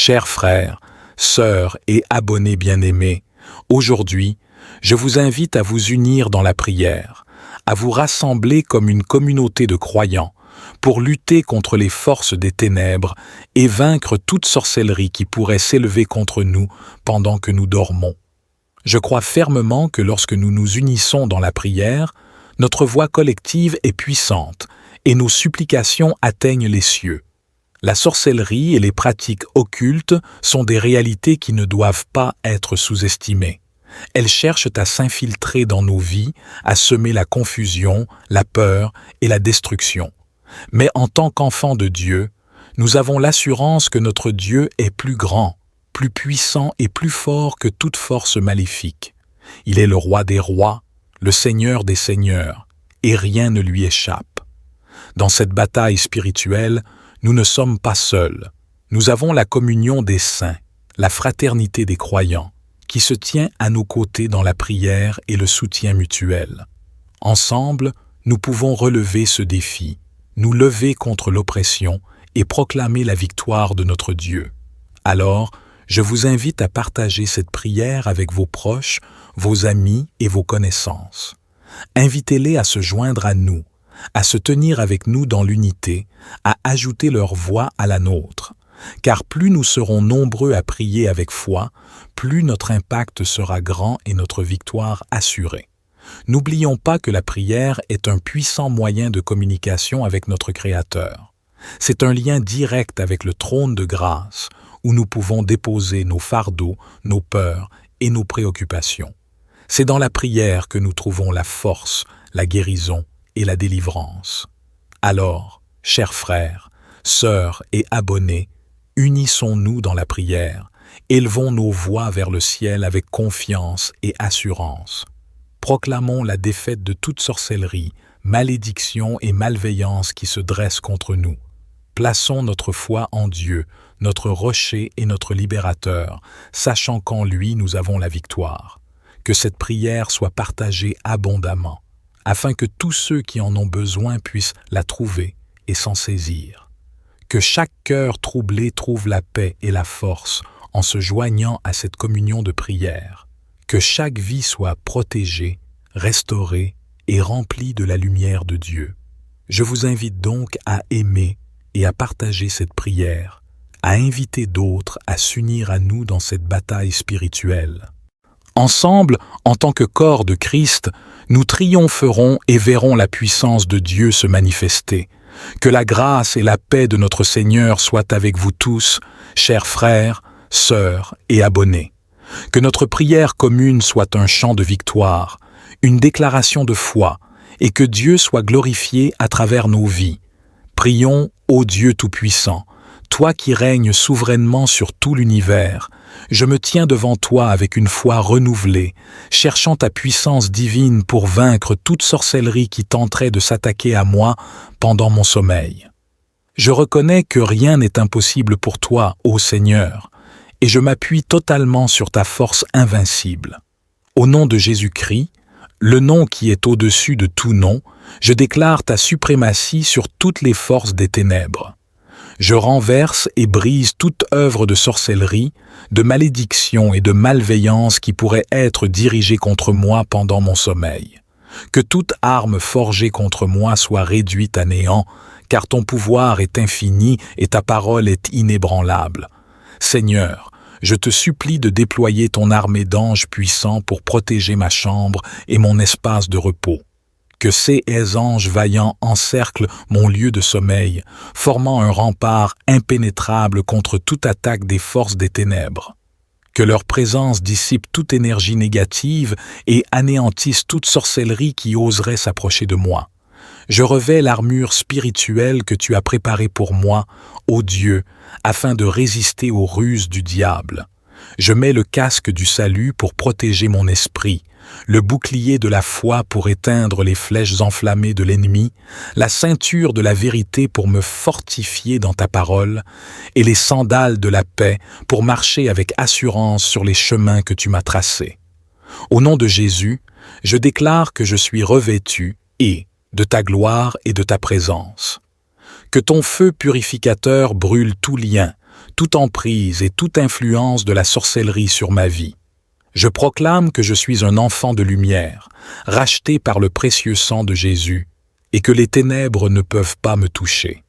Chers frères, sœurs et abonnés bien-aimés, aujourd'hui, je vous invite à vous unir dans la prière, à vous rassembler comme une communauté de croyants pour lutter contre les forces des ténèbres et vaincre toute sorcellerie qui pourrait s'élever contre nous pendant que nous dormons. Je crois fermement que lorsque nous nous unissons dans la prière, notre voix collective est puissante et nos supplications atteignent les cieux. La sorcellerie et les pratiques occultes sont des réalités qui ne doivent pas être sous-estimées. Elles cherchent à s'infiltrer dans nos vies, à semer la confusion, la peur et la destruction. Mais en tant qu'enfants de Dieu, nous avons l'assurance que notre Dieu est plus grand, plus puissant et plus fort que toute force maléfique. Il est le roi des rois, le Seigneur des seigneurs, et rien ne lui échappe. Dans cette bataille spirituelle, nous ne sommes pas seuls. Nous avons la communion des saints, la fraternité des croyants, qui se tient à nos côtés dans la prière et le soutien mutuel. Ensemble, nous pouvons relever ce défi, nous lever contre l'oppression et proclamer la victoire de notre Dieu. Alors, je vous invite à partager cette prière avec vos proches, vos amis et vos connaissances. Invitez-les à se joindre à nous, à se tenir avec nous dans l'unité, à ajouter leur voix à la nôtre. Car plus nous serons nombreux à prier avec foi, plus notre impact sera grand et notre victoire assurée. N'oublions pas que la prière est un puissant moyen de communication avec notre Créateur. C'est un lien direct avec le trône de grâce, où nous pouvons déposer nos fardeaux, nos peurs et nos préoccupations. C'est dans la prière que nous trouvons la force, la guérison et la délivrance. Alors, chers frères, sœurs et abonnés, unissons-nous dans la prière, élevons nos voix vers le ciel avec confiance et assurance. Proclamons la défaite de toute sorcellerie, malédiction et malveillance qui se dressent contre nous. Plaçons notre foi en Dieu, notre rocher et notre libérateur, sachant qu'en lui nous avons la victoire. Que cette prière soit partagée abondamment, afin que tous ceux qui en ont besoin puissent la trouver et s'en saisir. Que chaque cœur troublé trouve la paix et la force en se joignant à cette communion de prière. Que chaque vie soit protégée, restaurée et remplie de la lumière de Dieu. Je vous invite donc à aimer et à partager cette prière, à inviter d'autres à s'unir à nous dans cette bataille spirituelle. Ensemble, en tant que corps de Christ, nous triompherons et verrons la puissance de Dieu se manifester. Que la grâce et la paix de notre Seigneur soient avec vous tous, chers frères, sœurs et abonnés. Que notre prière commune soit un chant de victoire, une déclaration de foi, et que Dieu soit glorifié à travers nos vies. Prions, ô Dieu Tout-Puissant, toi qui règnes souverainement sur tout l'univers, je me tiens devant toi avec une foi renouvelée, cherchant ta puissance divine pour vaincre toute sorcellerie qui tenterait de s'attaquer à moi pendant mon sommeil. Je reconnais que rien n'est impossible pour toi, ô Seigneur, et je m'appuie totalement sur ta force invincible. Au nom de Jésus-Christ, le nom qui est au-dessus de tout nom, je déclare ta suprématie sur toutes les forces des ténèbres. Je renverse et brise toute œuvre de sorcellerie, de malédiction et de malveillance qui pourrait être dirigée contre moi pendant mon sommeil. Que toute arme forgée contre moi soit réduite à néant, car ton pouvoir est infini et ta parole est inébranlable. Seigneur, je te supplie de déployer ton armée d'anges puissants pour protéger ma chambre et mon espace de repos. Que ces anges vaillants encerclent mon lieu de sommeil, formant un rempart impénétrable contre toute attaque des forces des ténèbres. Que leur présence dissipe toute énergie négative et anéantisse toute sorcellerie qui oserait s'approcher de moi. Je revêts l'armure spirituelle que tu as préparée pour moi, ô Dieu, afin de résister aux ruses du diable. Je mets le casque du salut pour protéger mon esprit, le bouclier de la foi pour éteindre les flèches enflammées de l'ennemi, la ceinture de la vérité pour me fortifier dans ta parole, et les sandales de la paix pour marcher avec assurance sur les chemins que tu m'as tracés. Au nom de Jésus, je déclare que je suis revêtu de ta gloire et de ta présence. Que ton feu purificateur brûle tout lien, toute emprise et toute influence de la sorcellerie sur ma vie. Je proclame que je suis un enfant de lumière, racheté par le précieux sang de Jésus, et que les ténèbres ne peuvent pas me toucher.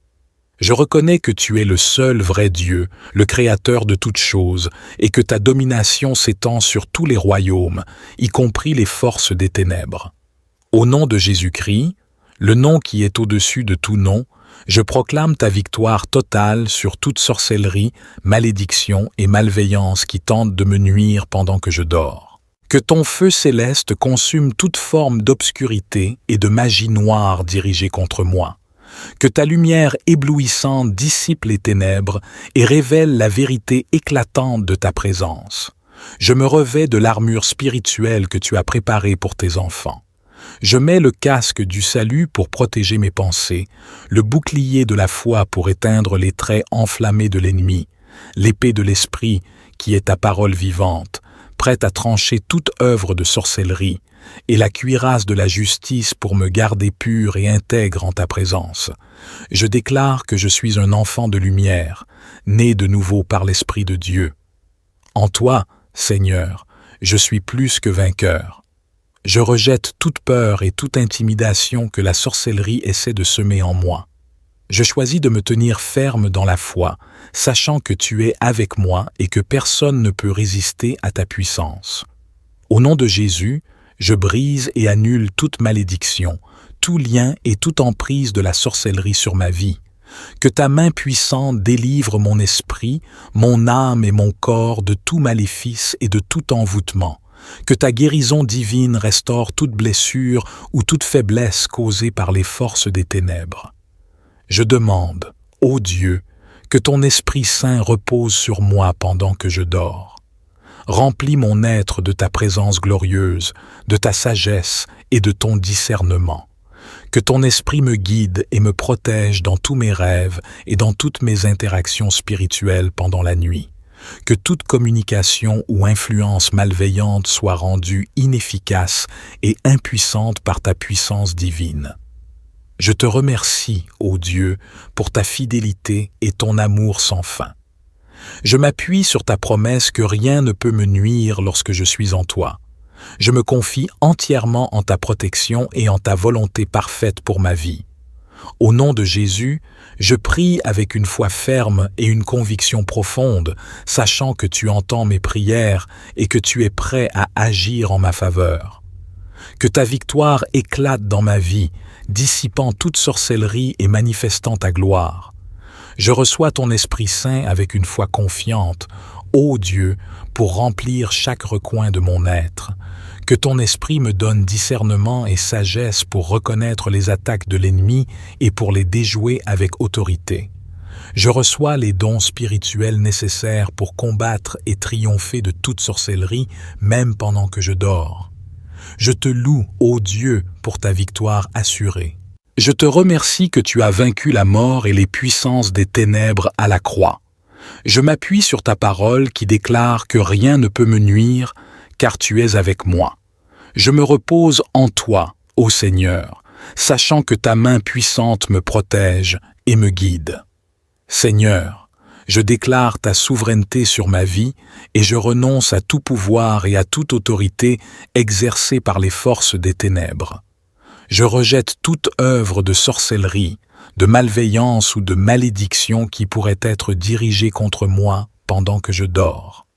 Je reconnais que tu es le seul vrai Dieu, le Créateur de toutes choses, et que ta domination s'étend sur tous les royaumes, y compris les forces des ténèbres. Au nom de Jésus-Christ, le nom qui est au-dessus de tout nom, je proclame ta victoire totale sur toute sorcellerie, malédiction et malveillance qui tentent de me nuire pendant que je dors. Que ton feu céleste consume toute forme d'obscurité et de magie noire dirigée contre moi. Que ta lumière éblouissante dissipe les ténèbres et révèle la vérité éclatante de ta présence. Je me revêts de l'armure spirituelle que tu as préparée pour tes enfants. Je mets le casque du salut pour protéger mes pensées, le bouclier de la foi pour éteindre les traits enflammés de l'ennemi, l'épée de l'esprit qui est ta parole vivante, prête à trancher toute œuvre de sorcellerie, et la cuirasse de la justice pour me garder pur et intègre en ta présence. Je déclare que je suis un enfant de lumière, né de nouveau par l'Esprit de Dieu. En toi, Seigneur, je suis plus que vainqueur. Je rejette toute peur et toute intimidation que la sorcellerie essaie de semer en moi. Je choisis de me tenir ferme dans la foi, sachant que tu es avec moi et que personne ne peut résister à ta puissance. Au nom de Jésus, je brise et annule toute malédiction, tout lien et toute emprise de la sorcellerie sur ma vie. Que ta main puissante délivre mon esprit, mon âme et mon corps de tout maléfice et de tout envoûtement. Que ta guérison divine restaure toute blessure ou toute faiblesse causée par les forces des ténèbres. Je demande, ô Dieu, que ton Esprit Saint repose sur moi pendant que je dors. Remplis mon être de ta présence glorieuse, de ta sagesse et de ton discernement. Que ton esprit me guide et me protège dans tous mes rêves et dans toutes mes interactions spirituelles pendant la nuit. Que toute communication ou influence malveillante soit rendue inefficace et impuissante par ta puissance divine. Je te remercie, ô Dieu, pour ta fidélité et ton amour sans fin. Je m'appuie sur ta promesse que rien ne peut me nuire lorsque je suis en toi. Je me confie entièrement en ta protection et en ta volonté parfaite pour ma vie. Au nom de Jésus, je prie avec une foi ferme et une conviction profonde, sachant que tu entends mes prières et que tu es prêt à agir en ma faveur. Que ta victoire éclate dans ma vie, dissipant toute sorcellerie et manifestant ta gloire. Je reçois ton Esprit Saint avec une foi confiante, ô Dieu, pour remplir chaque recoin de mon être. Que ton Esprit me donne discernement et sagesse pour reconnaître les attaques de l'ennemi et pour les déjouer avec autorité. Je reçois les dons spirituels nécessaires pour combattre et triompher de toute sorcellerie, même pendant que je dors. Je te loue, ô Dieu, pour ta victoire assurée. Je te remercie que tu as vaincu la mort et les puissances des ténèbres à la croix. Je m'appuie sur ta parole qui déclare que rien ne peut me nuire, car tu es avec moi. Je me repose en toi, ô Seigneur, sachant que ta main puissante me protège et me guide. Seigneur, je déclare ta souveraineté sur ma vie et je renonce à tout pouvoir et à toute autorité exercée par les forces des ténèbres. Je rejette toute œuvre de sorcellerie, de malveillance ou de malédiction qui pourrait être dirigée contre moi pendant que je dors.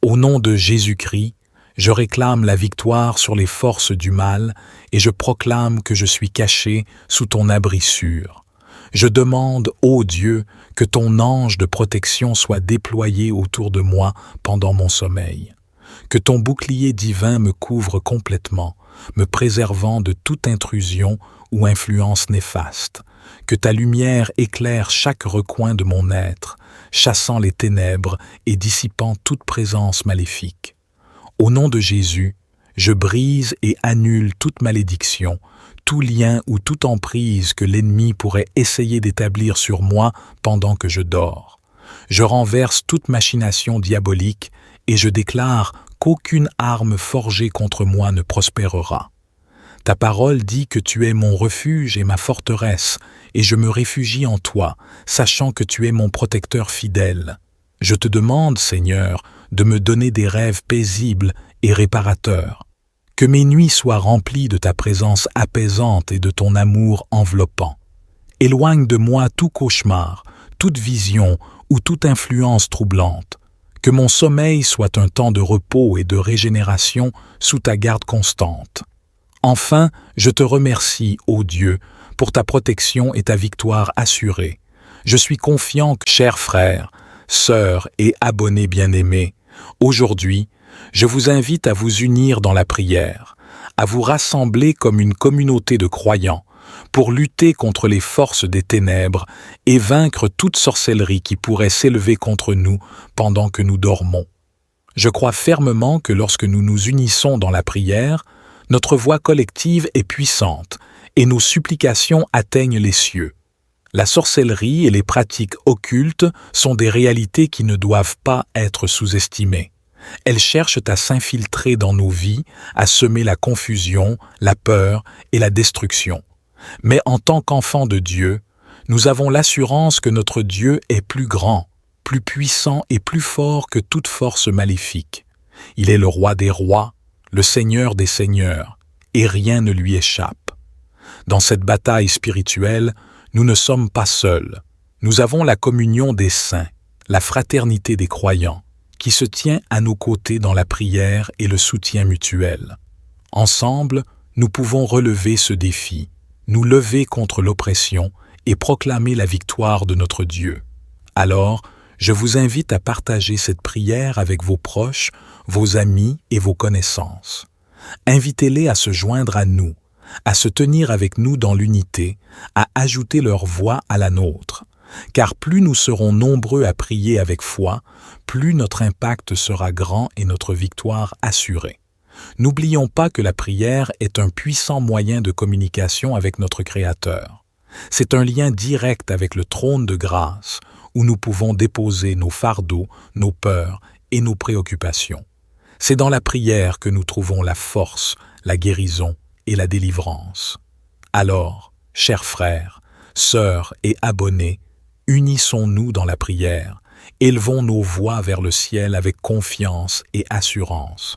Au nom de Jésus-Christ, je réclame la victoire sur les forces du mal et je proclame que je suis caché sous ton abri sûr. Je demande, ô Dieu, que ton ange de protection soit déployé autour de moi pendant mon sommeil. Que ton bouclier divin me couvre complètement, me préservant de toute intrusion ou influence néfaste. Que ta lumière éclaire chaque recoin de mon être, chassant les ténèbres et dissipant toute présence maléfique. Au nom de Jésus, je brise et annule toute malédiction, tout lien ou toute emprise que l'ennemi pourrait essayer d'établir sur moi pendant que je dors. Je renverse toute machination diabolique et je déclare qu'aucune arme forgée contre moi ne prospérera. Ta parole dit que tu es mon refuge et ma forteresse, et je me réfugie en toi, sachant que tu es mon protecteur fidèle. Je te demande, Seigneur, de me donner des rêves paisibles et réparateurs. Que mes nuits soient remplies de ta présence apaisante et de ton amour enveloppant. Éloigne de moi tout cauchemar, toute vision ou toute influence troublante. Que mon sommeil soit un temps de repos et de régénération sous ta garde constante. Enfin, je te remercie, ô Dieu, pour ta protection et ta victoire assurée. Je suis confiant que, chers frères, sœurs et abonnés bien-aimés, aujourd'hui, je vous invite à vous unir dans la prière, à vous rassembler comme une communauté de croyants, pour lutter contre les forces des ténèbres et vaincre toute sorcellerie qui pourrait s'élever contre nous pendant que nous dormons. Je crois fermement que lorsque nous nous unissons dans la prière, notre voix collective est puissante et nos supplications atteignent les cieux. La sorcellerie et les pratiques occultes sont des réalités qui ne doivent pas être sous-estimées. Elles cherchent à s'infiltrer dans nos vies, à semer la confusion, la peur et la destruction. Mais en tant qu'enfants de Dieu, nous avons l'assurance que notre Dieu est plus grand, plus puissant et plus fort que toute force maléfique. Il est le roi des rois, le Seigneur des seigneurs, et rien ne lui échappe. Dans cette bataille spirituelle, nous ne sommes pas seuls. Nous avons la communion des saints, la fraternité des croyants, qui se tient à nos côtés dans la prière et le soutien mutuel. Ensemble, nous pouvons relever ce défi, nous lever contre l'oppression et proclamer la victoire de notre Dieu. Alors, je vous invite à partager cette prière avec vos proches, vos amis et vos connaissances. Invitez-les à se joindre à nous, à se tenir avec nous dans l'unité, à ajouter leur voix à la nôtre. Car plus nous serons nombreux à prier avec foi, plus notre impact sera grand et notre victoire assurée. N'oublions pas que la prière est un puissant moyen de communication avec notre Créateur. C'est un lien direct avec le trône de grâce, où nous pouvons déposer nos fardeaux, nos peurs et nos préoccupations. C'est dans la prière que nous trouvons la force, la guérison et la délivrance. Alors, chers frères, sœurs et abonnés, unissons-nous dans la prière, élevons nos voix vers le ciel avec confiance et assurance.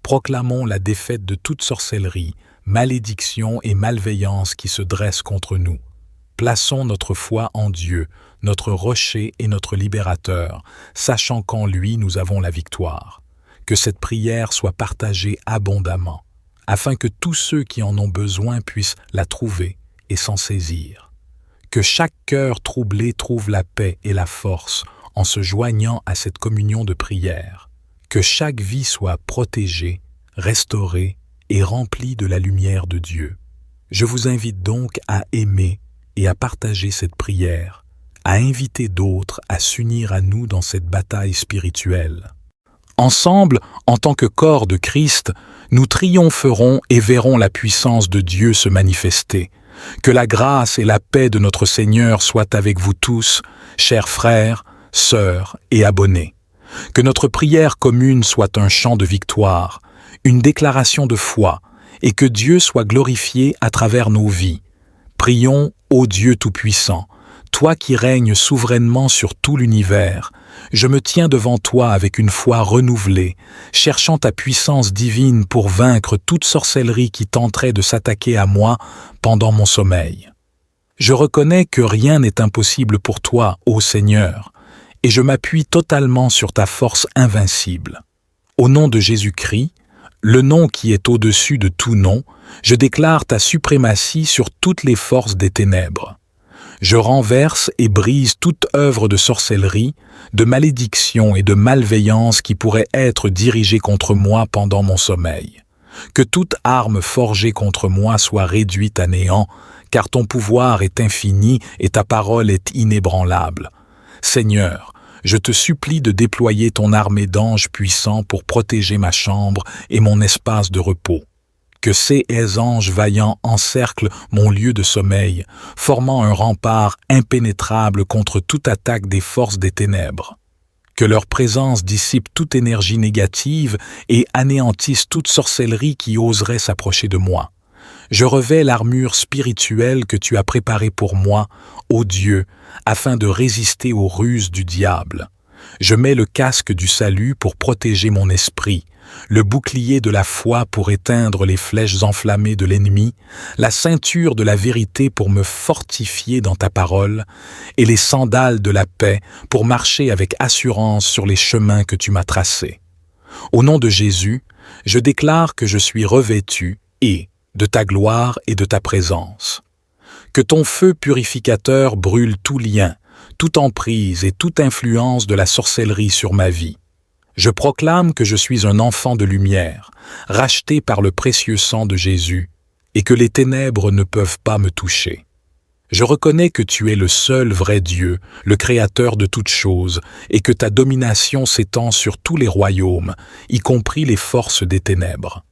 Proclamons la défaite de toute sorcellerie, malédiction et malveillance qui se dressent contre nous. Plaçons notre foi en Dieu, notre rocher et notre libérateur, sachant qu'en lui nous avons la victoire. Que cette prière soit partagée abondamment, afin que tous ceux qui en ont besoin puissent la trouver et s'en saisir. Que chaque cœur troublé trouve la paix et la force en se joignant à cette communion de prière. Que chaque vie soit protégée, restaurée et remplie de la lumière de Dieu. Je vous invite donc à aimer et à partager cette prière, à inviter d'autres à s'unir à nous dans cette bataille spirituelle. Ensemble, en tant que corps de Christ, nous triompherons et verrons la puissance de Dieu se manifester. Que la grâce et la paix de notre Seigneur soient avec vous tous, chers frères, sœurs et abonnés. Que notre prière commune soit un chant de victoire, une déclaration de foi, et que Dieu soit glorifié à travers nos vies. Prions, ô Dieu Tout-Puissant, toi qui règnes souverainement sur tout l'univers, je me tiens devant toi avec une foi renouvelée, cherchant ta puissance divine pour vaincre toute sorcellerie qui tenterait de s'attaquer à moi pendant mon sommeil. Je reconnais que rien n'est impossible pour toi, ô Seigneur, et je m'appuie totalement sur ta force invincible. Au nom de Jésus-Christ, le nom qui est au-dessus de tout nom, je déclare ta suprématie sur toutes les forces des ténèbres. Je renverse et brise toute œuvre de sorcellerie, de malédiction et de malveillance qui pourrait être dirigée contre moi pendant mon sommeil. Que toute arme forgée contre moi soit réduite à néant, car ton pouvoir est infini et ta parole est inébranlable. Seigneur, je te supplie de déployer ton armée d'anges puissants pour protéger ma chambre et mon espace de repos. Que ces anges vaillants encerclent mon lieu de sommeil, formant un rempart impénétrable contre toute attaque des forces des ténèbres. Que leur présence dissipe toute énergie négative et anéantisse toute sorcellerie qui oserait s'approcher de moi. Je revêts l'armure spirituelle que tu as préparée pour moi, ô Dieu, afin de résister aux ruses du diable. Je mets le casque du salut pour protéger mon esprit, le bouclier de la foi pour éteindre les flèches enflammées de l'ennemi, la ceinture de la vérité pour me fortifier dans ta parole, et les sandales de la paix pour marcher avec assurance sur les chemins que tu m'as tracés. Au nom de Jésus, je déclare que je suis revêtu de ta gloire et de ta présence. Que ton feu purificateur brûle tout lien, toute emprise et toute influence de la sorcellerie sur ma vie. Je proclame que je suis un enfant de lumière, racheté par le précieux sang de Jésus, et que les ténèbres ne peuvent pas me toucher. Je reconnais que tu es le seul vrai Dieu, le Créateur de toutes choses, et que ta domination s'étend sur tous les royaumes, y compris les forces des ténèbres.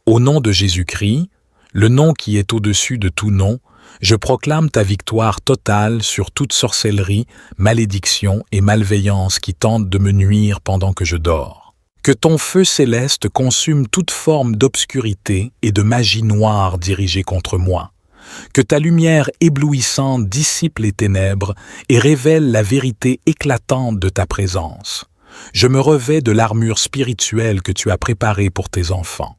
Au nom de Jésus-Christ, le nom qui est au-dessus de tout nom, je proclame ta victoire totale sur toute sorcellerie, malédiction et malveillance qui tentent de me nuire pendant que je dors. Que ton feu céleste consume toute forme d'obscurité et de magie noire dirigée contre moi. Que ta lumière éblouissante dissipe les ténèbres et révèle la vérité éclatante de ta présence. Je me revêts de l'armure spirituelle que tu as préparée pour tes enfants.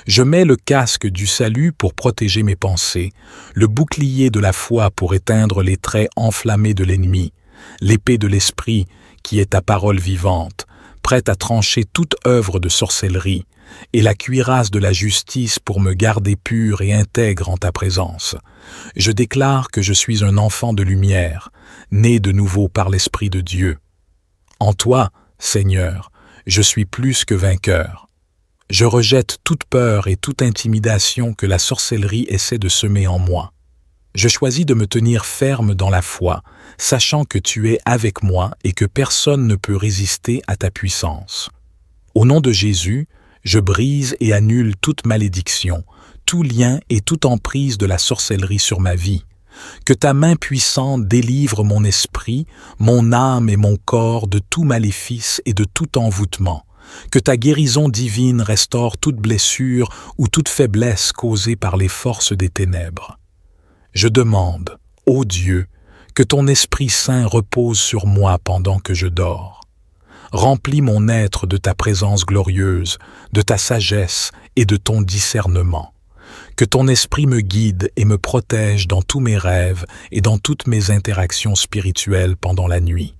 Je mets le casque du salut pour protéger mes pensées, le bouclier de la foi pour éteindre les traits enflammés de l'ennemi, l'épée de l'esprit qui est ta parole vivante, prête à trancher toute œuvre de sorcellerie, et la cuirasse de la justice pour me garder pur et intègre en ta présence. Je déclare que je suis un enfant de lumière, né de nouveau par l'Esprit de Dieu. En toi, Seigneur, je suis plus que vainqueur. Je rejette toute peur et toute intimidation que la sorcellerie essaie de semer en moi. Je choisis de me tenir ferme dans la foi, sachant que tu es avec moi et que personne ne peut résister à ta puissance. Au nom de Jésus, je brise et annule toute malédiction, tout lien et toute emprise de la sorcellerie sur ma vie. Que ta main puissante délivre mon esprit, mon âme et mon corps de tout maléfice et de tout envoûtement. Que ta guérison divine restaure toute blessure ou toute faiblesse causée par les forces des ténèbres. Je demande, ô Dieu, que ton Esprit Saint repose sur moi pendant que je dors. Remplis mon être de ta présence glorieuse, de ta sagesse et de ton discernement. Que ton esprit me guide et me protège dans tous mes rêves et dans toutes mes interactions spirituelles pendant la nuit.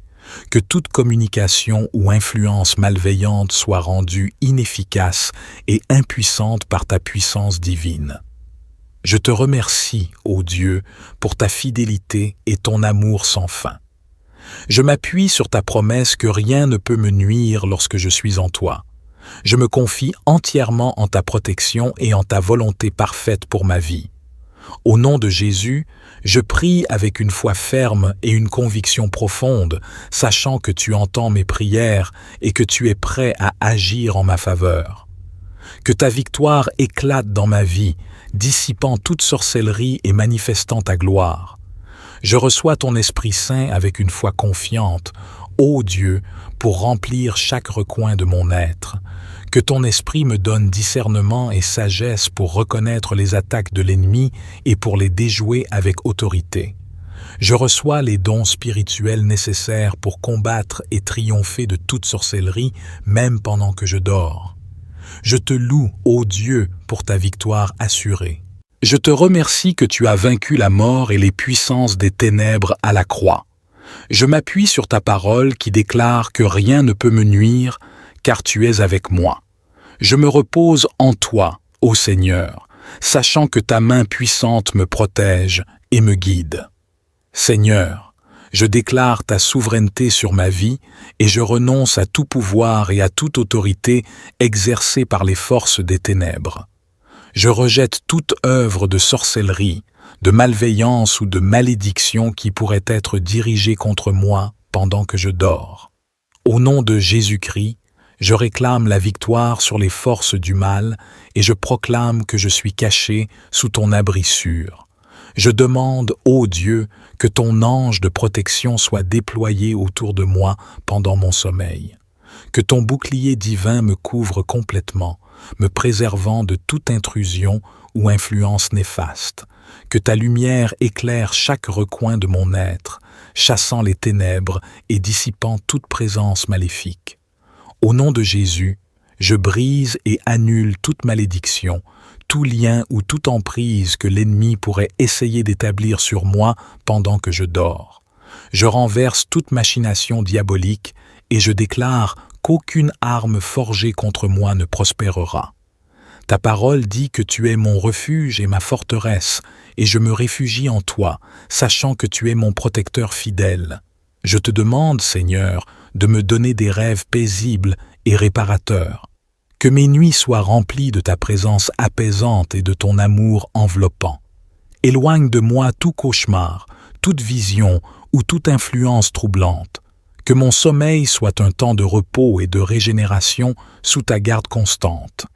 Que toute communication ou influence malveillante soit rendue inefficace et impuissante par ta puissance divine. Je te remercie, ô Dieu, pour ta fidélité et ton amour sans fin. Je m'appuie sur ta promesse que rien ne peut me nuire lorsque je suis en toi. Je me confie entièrement en ta protection et en ta volonté parfaite pour ma vie. Au nom de Jésus, je prie avec une foi ferme et une conviction profonde, sachant que tu entends mes prières et que tu es prêt à agir en ma faveur. Que ta victoire éclate dans ma vie, dissipant toute sorcellerie et manifestant ta gloire. Je reçois ton Esprit Saint avec une foi confiante, ô Dieu, pour remplir chaque recoin de mon être. Que ton esprit me donne discernement et sagesse pour reconnaître les attaques de l'ennemi et pour les déjouer avec autorité. Je reçois les dons spirituels nécessaires pour combattre et triompher de toute sorcellerie, même pendant que je dors. Je te loue, ô Dieu, pour ta victoire assurée. Je te remercie que tu as vaincu la mort et les puissances des ténèbres à la croix. Je m'appuie sur ta parole qui déclare que rien ne peut me nuire, car tu es avec moi. Je me repose en toi, ô Seigneur, sachant que ta main puissante me protège et me guide. Seigneur, je déclare ta souveraineté sur ma vie et je renonce à tout pouvoir et à toute autorité exercée par les forces des ténèbres. Je rejette toute œuvre de sorcellerie, de malveillance ou de malédiction qui pourrait être dirigée contre moi pendant que je dors. Au nom de Jésus-Christ, je réclame la victoire sur les forces du mal et je proclame que je suis caché sous ton abri sûr. Je demande, ô Dieu, que ton ange de protection soit déployé autour de moi pendant mon sommeil. Que ton bouclier divin me couvre complètement, me préservant de toute intrusion ou influence néfaste. Que ta lumière éclaire chaque recoin de mon être, chassant les ténèbres et dissipant toute présence maléfique. Au nom de Jésus, je brise et annule toute malédiction, tout lien ou toute emprise que l'ennemi pourrait essayer d'établir sur moi pendant que je dors. Je renverse toute machination diabolique et je déclare qu'aucune arme forgée contre moi ne prospérera. Ta parole dit que tu es mon refuge et ma forteresse, et je me réfugie en toi, sachant que tu es mon protecteur fidèle. Je te demande, Seigneur, de me donner des rêves paisibles et réparateurs. Que mes nuits soient remplies de ta présence apaisante et de ton amour enveloppant. Éloigne de moi tout cauchemar, toute vision ou toute influence troublante. Que mon sommeil soit un temps de repos et de régénération sous ta garde constante.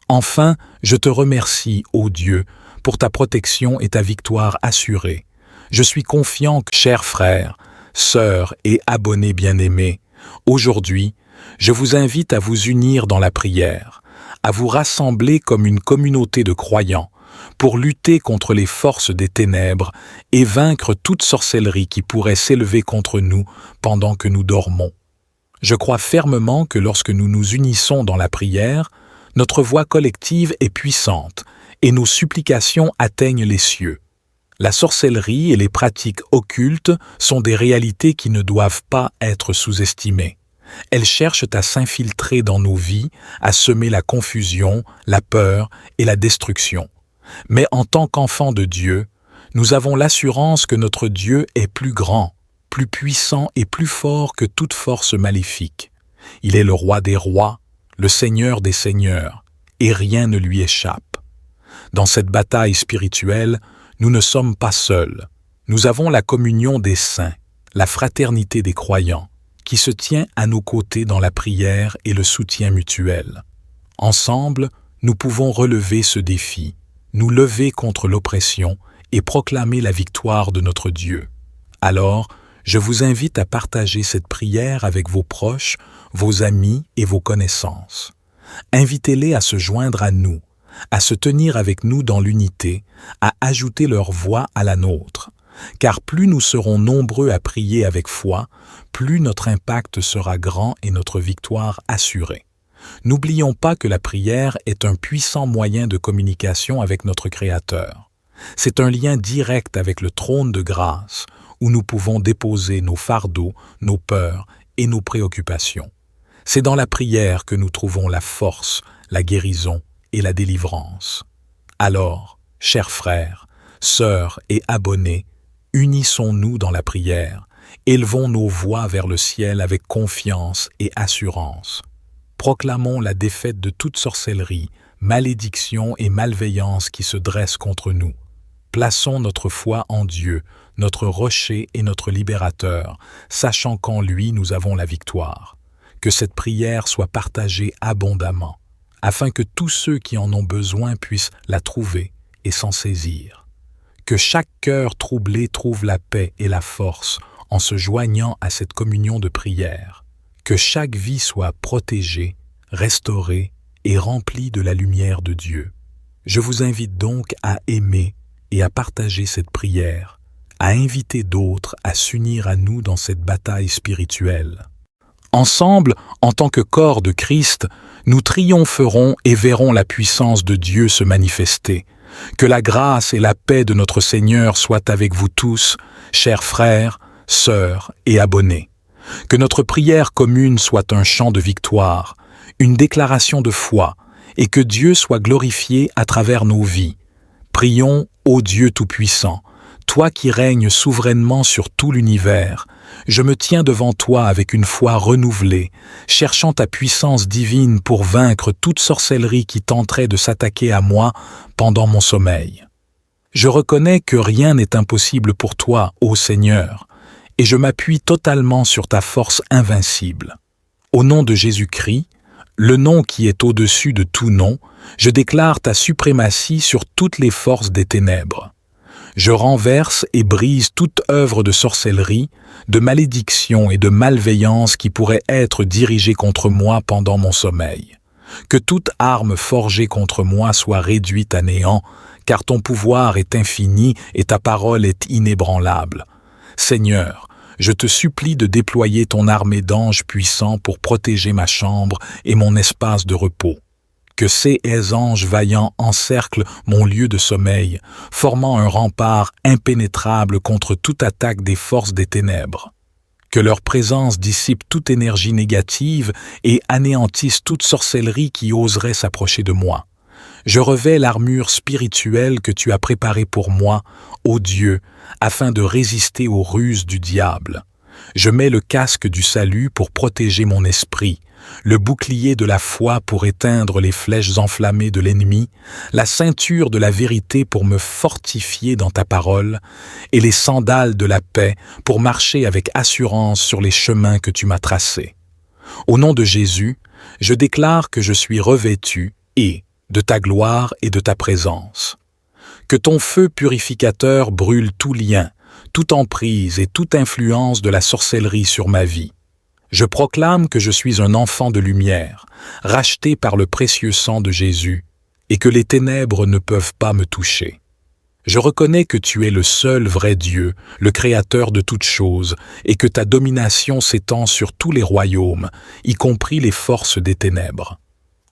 Enfin, je te remercie, ô Dieu, pour ta protection et ta victoire assurée. Je suis confiant que, chers frères, sœurs et abonnés bien-aimés, aujourd'hui, je vous invite à vous unir dans la prière, à vous rassembler comme une communauté de croyants, pour lutter contre les forces des ténèbres et vaincre toute sorcellerie qui pourrait s'élever contre nous pendant que nous dormons. Je crois fermement que lorsque nous nous unissons dans la prière, notre voix collective est puissante et nos supplications atteignent les cieux. La sorcellerie et les pratiques occultes sont des réalités qui ne doivent pas être sous-estimées. Elles cherchent à s'infiltrer dans nos vies, à semer la confusion, la peur et la destruction. Mais en tant qu'enfants de Dieu, nous avons l'assurance que notre Dieu est plus grand, plus puissant et plus fort que toute force maléfique. Il est le roi des rois, le Seigneur des seigneurs, et rien ne lui échappe. Dans cette bataille spirituelle, nous ne sommes pas seuls. Nous avons la communion des saints, la fraternité des croyants, qui se tient à nos côtés dans la prière et le soutien mutuel. Ensemble, nous pouvons relever ce défi, nous lever contre l'oppression et proclamer la victoire de notre Dieu. Alors, je vous invite à partager cette prière avec vos proches, vos amis et vos connaissances. Invitez-les à se joindre à nous, à se tenir avec nous dans l'unité, à ajouter leur voix à la nôtre. Car plus nous serons nombreux à prier avec foi, plus notre impact sera grand et notre victoire assurée. N'oublions pas que la prière est un puissant moyen de communication avec notre Créateur. C'est un lien direct avec le trône de grâce, où nous pouvons déposer nos fardeaux, nos peurs et nos préoccupations. C'est dans la prière que nous trouvons la force, la guérison et la délivrance. Alors, chers frères, sœurs et abonnés, unissons-nous dans la prière, élevons nos voix vers le ciel avec confiance et assurance. Proclamons la défaite de toute sorcellerie, malédiction et malveillance qui se dressent contre nous. Plaçons notre foi en Dieu, notre rocher et notre libérateur, sachant qu'en lui nous avons la victoire. Que cette prière soit partagée abondamment, afin que tous ceux qui en ont besoin puissent la trouver et s'en saisir. Que chaque cœur troublé trouve la paix et la force en se joignant à cette communion de prière. Que chaque vie soit protégée, restaurée et remplie de la lumière de Dieu. Je vous invite donc à aimer et à partager cette prière, à inviter d'autres à s'unir à nous dans cette bataille spirituelle. Ensemble, en tant que corps de Christ, nous triompherons et verrons la puissance de Dieu se manifester. Que la grâce et la paix de notre Seigneur soient avec vous tous, chers frères, sœurs et abonnés. Que notre prière commune soit un chant de victoire, une déclaration de foi, et que Dieu soit glorifié à travers nos vies. Prions, ô Dieu Tout-Puissant, toi qui règnes souverainement sur tout l'univers, je me tiens devant toi avec une foi renouvelée, cherchant ta puissance divine pour vaincre toute sorcellerie qui tenterait de s'attaquer à moi pendant mon sommeil. Je reconnais que rien n'est impossible pour toi, ô Seigneur, et je m'appuie totalement sur ta force invincible. Au nom de Jésus-Christ, le nom qui est au-dessus de tout nom, je déclare ta suprématie sur toutes les forces des ténèbres. Je renverse et brise toute œuvre de sorcellerie, de malédiction et de malveillance qui pourrait être dirigée contre moi pendant mon sommeil. Que toute arme forgée contre moi soit réduite à néant, car ton pouvoir est infini et ta parole est inébranlable. Seigneur, je te supplie de déployer ton armée d'anges puissants pour protéger ma chambre et mon espace de repos. Que ces anges vaillants encerclent mon lieu de sommeil, formant un rempart impénétrable contre toute attaque des forces des ténèbres. Que leur présence dissipe toute énergie négative et anéantisse toute sorcellerie qui oserait s'approcher de moi. Je revais l'armure spirituelle que tu as préparée pour moi, ô Dieu, afin de résister aux ruses du diable. Je mets le casque du salut pour protéger mon esprit, le bouclier de la foi pour éteindre les flèches enflammées de l'ennemi, la ceinture de la vérité pour me fortifier dans ta parole, et les sandales de la paix pour marcher avec assurance sur les chemins que tu m'as tracés. Au nom de Jésus, je déclare que je suis revêtu de ta gloire et de ta présence. Que ton feu purificateur brûle tout lien, toute emprise et toute influence de la sorcellerie sur ma vie. Je proclame que je suis un enfant de lumière, racheté par le précieux sang de Jésus, et que les ténèbres ne peuvent pas me toucher. Je reconnais que tu es le seul vrai Dieu, le Créateur de toutes choses, et que ta domination s'étend sur tous les royaumes, y compris les forces des ténèbres.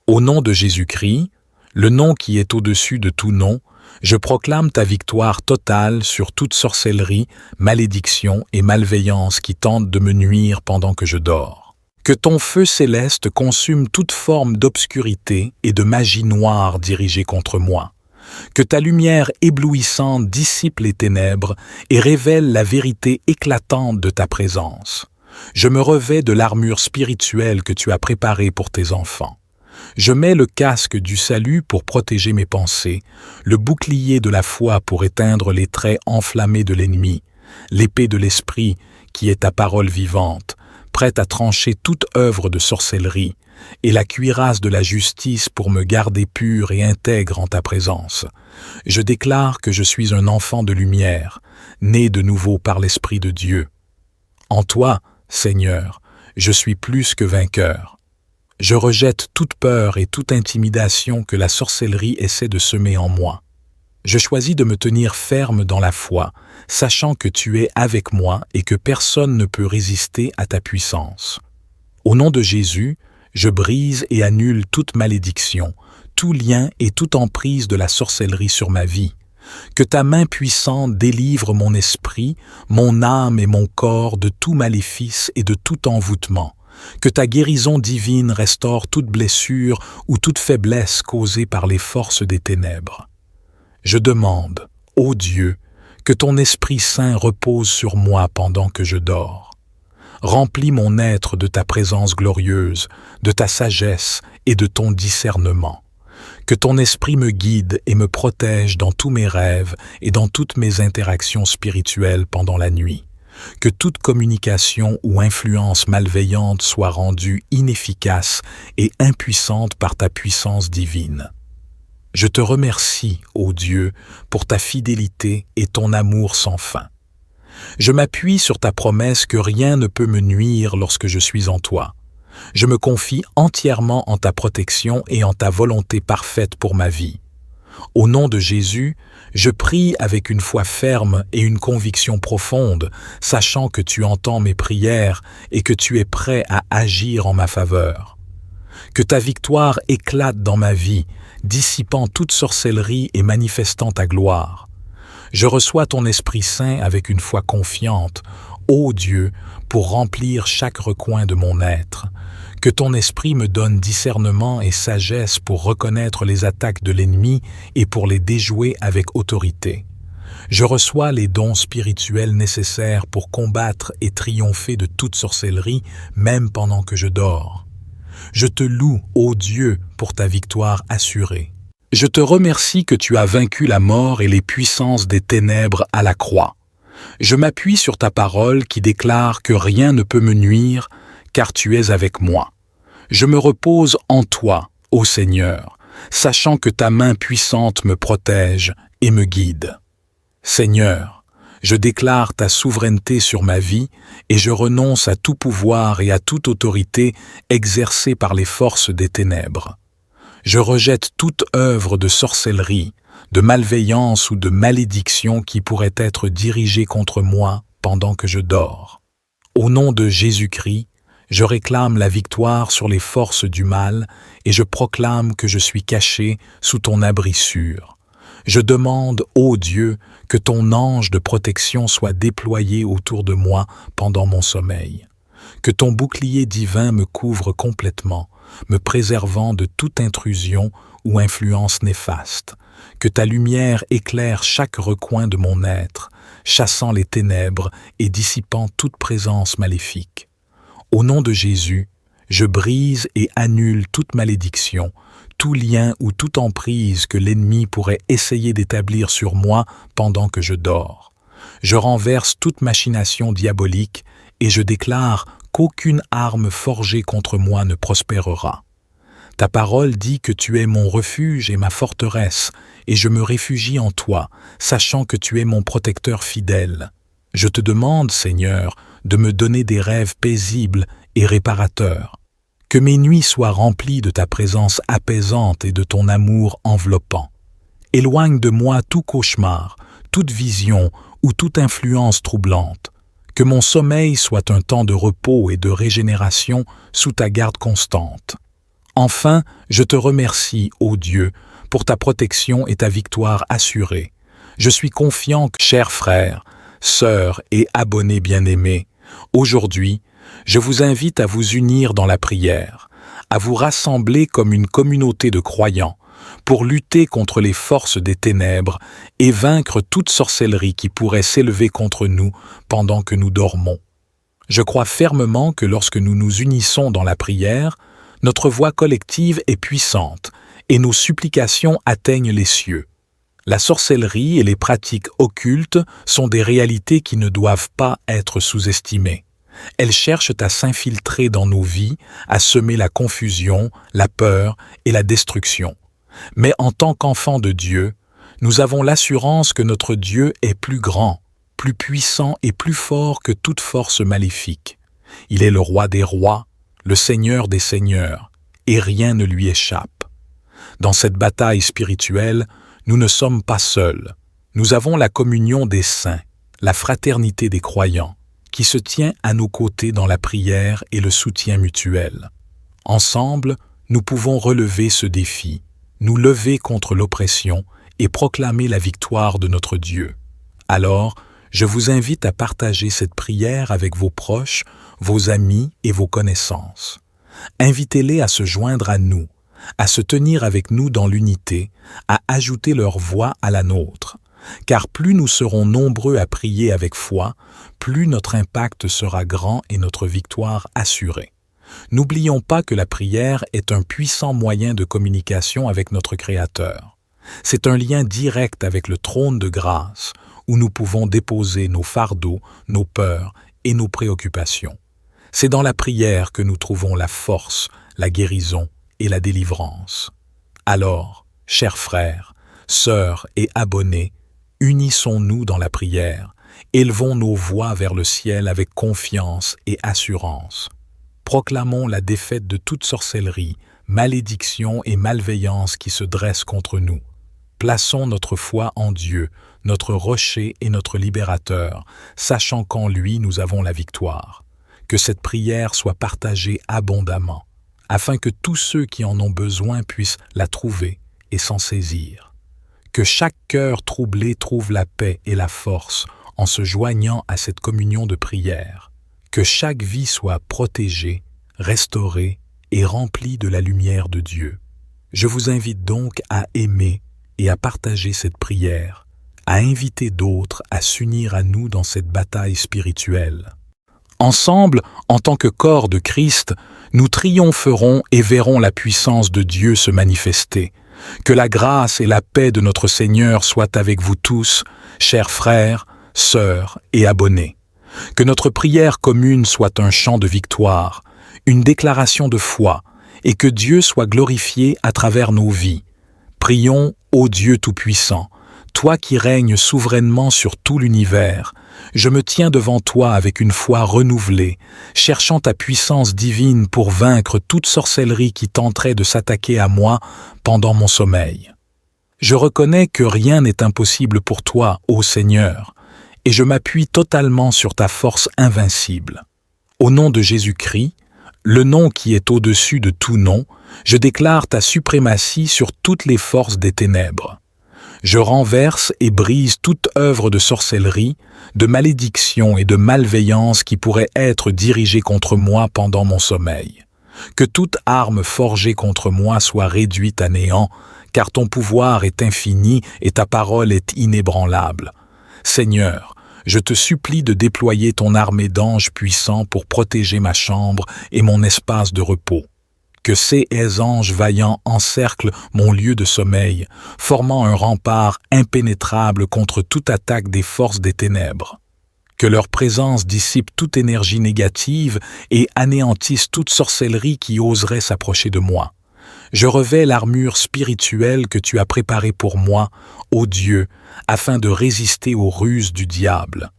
Au nom de Jésus-Christ, le nom qui est au-dessus de tout nom, je proclame ta victoire totale sur toute sorcellerie, malédiction et malveillance qui tentent de me nuire pendant que je dors. Que ton feu céleste consume toute forme d'obscurité et de magie noire dirigée contre moi. Que ta lumière éblouissante dissipe les ténèbres et révèle la vérité éclatante de ta présence. Je me revêts de l'armure spirituelle que tu as préparée pour tes enfants. Je mets le casque du salut pour protéger mes pensées, le bouclier de la foi pour éteindre les traits enflammés de l'ennemi, l'épée de l'esprit qui est ta parole vivante, prête à trancher toute œuvre de sorcellerie, et la cuirasse de la justice pour me garder pur et intègre en ta présence. Je déclare que je suis un enfant de lumière, né de nouveau par l'Esprit de Dieu. En toi, Seigneur, je suis plus que vainqueur. Je rejette toute peur et toute intimidation que la sorcellerie essaie de semer en moi. Je choisis de me tenir ferme dans la foi, sachant que tu es avec moi et que personne ne peut résister à ta puissance. Au nom de Jésus, je brise et annule toute malédiction, tout lien et toute emprise de la sorcellerie sur ma vie. Que ta main puissante délivre mon esprit, mon âme et mon corps de tout maléfice et de tout envoûtement. Que ta guérison divine restaure toute blessure ou toute faiblesse causée par les forces des ténèbres. Je demande, ô Dieu, que ton Esprit Saint repose sur moi pendant que je dors. Remplis mon être de ta présence glorieuse, de ta sagesse et de ton discernement. Que ton esprit me guide et me protège dans tous mes rêves et dans toutes mes interactions spirituelles pendant la nuit. Que toute communication ou influence malveillante soit rendue inefficace et impuissante par ta puissance divine. Je te remercie, ô Dieu, pour ta fidélité et ton amour sans fin. Je m'appuie sur ta promesse que rien ne peut me nuire lorsque je suis en toi. Je me confie entièrement en ta protection et en ta volonté parfaite pour ma vie. Au nom de Jésus, je prie avec une foi ferme et une conviction profonde, sachant que tu entends mes prières et que tu es prêt à agir en ma faveur. Que ta victoire éclate dans ma vie, dissipant toute sorcellerie et manifestant ta gloire. Je reçois ton Esprit Saint avec une foi confiante, ô Dieu, pour remplir chaque recoin de mon être. Que ton esprit me donne discernement et sagesse pour reconnaître les attaques de l'ennemi et pour les déjouer avec autorité. Je reçois les dons spirituels nécessaires pour combattre et triompher de toute sorcellerie, même pendant que je dors. Je te loue, ô Dieu, pour ta victoire assurée. Je te remercie que tu as vaincu la mort et les puissances des ténèbres à la croix. Je m'appuie sur ta parole qui déclare que rien ne peut me nuire, car tu es avec moi. Je me repose en toi, ô Seigneur, sachant que ta main puissante me protège et me guide. Seigneur, je déclare ta souveraineté sur ma vie et je renonce à tout pouvoir et à toute autorité exercée par les forces des ténèbres. Je rejette toute œuvre de sorcellerie, de malveillance ou de malédiction qui pourrait être dirigée contre moi pendant que je dors. Au nom de Jésus-Christ, je réclame la victoire sur les forces du mal et je proclame que je suis caché sous ton abri sûr. Je demande, ô Dieu, que ton ange de protection soit déployé autour de moi pendant mon sommeil. Que ton bouclier divin me couvre complètement, me préservant de toute intrusion ou influence néfaste. Que ta lumière éclaire chaque recoin de mon être, chassant les ténèbres et dissipant toute présence maléfique. Au nom de Jésus, je brise et annule toute malédiction, tout lien ou toute emprise que l'ennemi pourrait essayer d'établir sur moi pendant que je dors. Je renverse toute machination diabolique et je déclare qu'aucune arme forgée contre moi ne prospérera. Ta parole dit que tu es mon refuge et ma forteresse, et je me réfugie en toi, sachant que tu es mon protecteur fidèle. Je te demande, Seigneur, de me donner des rêves paisibles et réparateurs. Que mes nuits soient remplies de ta présence apaisante et de ton amour enveloppant. Éloigne de moi tout cauchemar, toute vision ou toute influence troublante. Que mon sommeil soit un temps de repos et de régénération sous ta garde constante. Enfin, je te remercie, ô Dieu, pour ta protection et ta victoire assurée. Je suis confiant, chers frères, sœurs et abonnés bien-aimés. Aujourd'hui, je vous invite à vous unir dans la prière, à vous rassembler comme une communauté de croyants pour lutter contre les forces des ténèbres et vaincre toute sorcellerie qui pourrait s'élever contre nous pendant que nous dormons. Je crois fermement que lorsque nous nous unissons dans la prière, notre voix collective est puissante et nos supplications atteignent les cieux. La sorcellerie et les pratiques occultes sont des réalités qui ne doivent pas être sous-estimées. Elles cherchent à s'infiltrer dans nos vies, à semer la confusion, la peur et la destruction. Mais en tant qu'enfants de Dieu, nous avons l'assurance que notre Dieu est plus grand, plus puissant et plus fort que toute force maléfique. Il est le roi des rois, le Seigneur des seigneurs, et rien ne lui échappe. Dans cette bataille spirituelle, nous ne sommes pas seuls. Nous avons la communion des saints, la fraternité des croyants, qui se tient à nos côtés dans la prière et le soutien mutuel. Ensemble, nous pouvons relever ce défi, nous lever contre l'oppression et proclamer la victoire de notre Dieu. Alors, je vous invite à partager cette prière avec vos proches, vos amis et vos connaissances. Invitez-les à se joindre à nous, à se tenir avec nous dans l'unité, à ajouter leur voix à la nôtre. Car plus nous serons nombreux à prier avec foi, plus notre impact sera grand et notre victoire assurée. N'oublions pas que la prière est un puissant moyen de communication avec notre Créateur. C'est un lien direct avec le trône de grâce, où nous pouvons déposer nos fardeaux, nos peurs et nos préoccupations. C'est dans la prière que nous trouvons la force, la guérison et la délivrance. Alors, chers frères, sœurs et abonnés, unissons-nous dans la prière, élevons nos voix vers le ciel avec confiance et assurance. Proclamons la défaite de toute sorcellerie, malédiction et malveillance qui se dressent contre nous. Plaçons notre foi en Dieu, notre rocher et notre libérateur, sachant qu'en lui nous avons la victoire. Que cette prière soit partagée abondamment, afin que tous ceux qui en ont besoin puissent la trouver et s'en saisir. Que chaque cœur troublé trouve la paix et la force en se joignant à cette communion de prière. Que chaque vie soit protégée, restaurée et remplie de la lumière de Dieu. Je vous invite donc à aimer et à partager cette prière, à inviter d'autres à s'unir à nous dans cette bataille spirituelle. Ensemble, en tant que corps de Christ, nous triompherons et verrons la puissance de Dieu se manifester. Que la grâce et la paix de notre Seigneur soient avec vous tous, chers frères, sœurs et abonnés. Que notre prière commune soit un chant de victoire, une déclaration de foi, et que Dieu soit glorifié à travers nos vies. Prions, ô Dieu Tout-Puissant, Toi qui règnes souverainement sur tout l'univers, je me tiens devant toi avec une foi renouvelée, cherchant ta puissance divine pour vaincre toute sorcellerie qui tenterait de s'attaquer à moi pendant mon sommeil. Je reconnais que rien n'est impossible pour toi, ô Seigneur, et je m'appuie totalement sur ta force invincible. Au nom de Jésus-Christ, le nom qui est au-dessus de tout nom, je déclare ta suprématie sur toutes les forces des ténèbres. Je renverse et brise toute œuvre de sorcellerie, de malédiction et de malveillance qui pourrait être dirigée contre moi pendant mon sommeil. Que toute arme forgée contre moi soit réduite à néant, car ton pouvoir est infini et ta parole est inébranlable. Seigneur, je te supplie de déployer ton armée d'anges puissants pour protéger ma chambre et mon espace de repos. Que ces anges vaillants encerclent mon lieu de sommeil, formant un rempart impénétrable contre toute attaque des forces des ténèbres. Que leur présence dissipe toute énergie négative et anéantisse toute sorcellerie qui oserait s'approcher de moi. Je revêts l'armure spirituelle que tu as préparée pour moi, ô Dieu, afin de résister aux ruses du diable.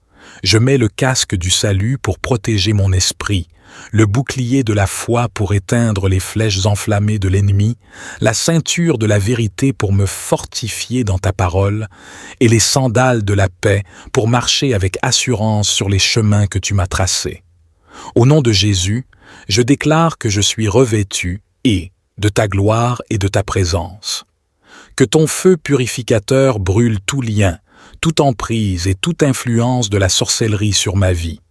Je mets le casque du salut pour protéger mon esprit, le bouclier de la foi pour éteindre les flèches enflammées de l'ennemi, la ceinture de la vérité pour me fortifier dans ta parole, et les sandales de la paix pour marcher avec assurance sur les chemins que tu m'as tracés. Au nom de Jésus, je déclare que je suis revêtu de ta gloire et de ta présence. Que ton feu purificateur brûle tout lien, toute emprise et toute influence de la sorcellerie sur ma vie.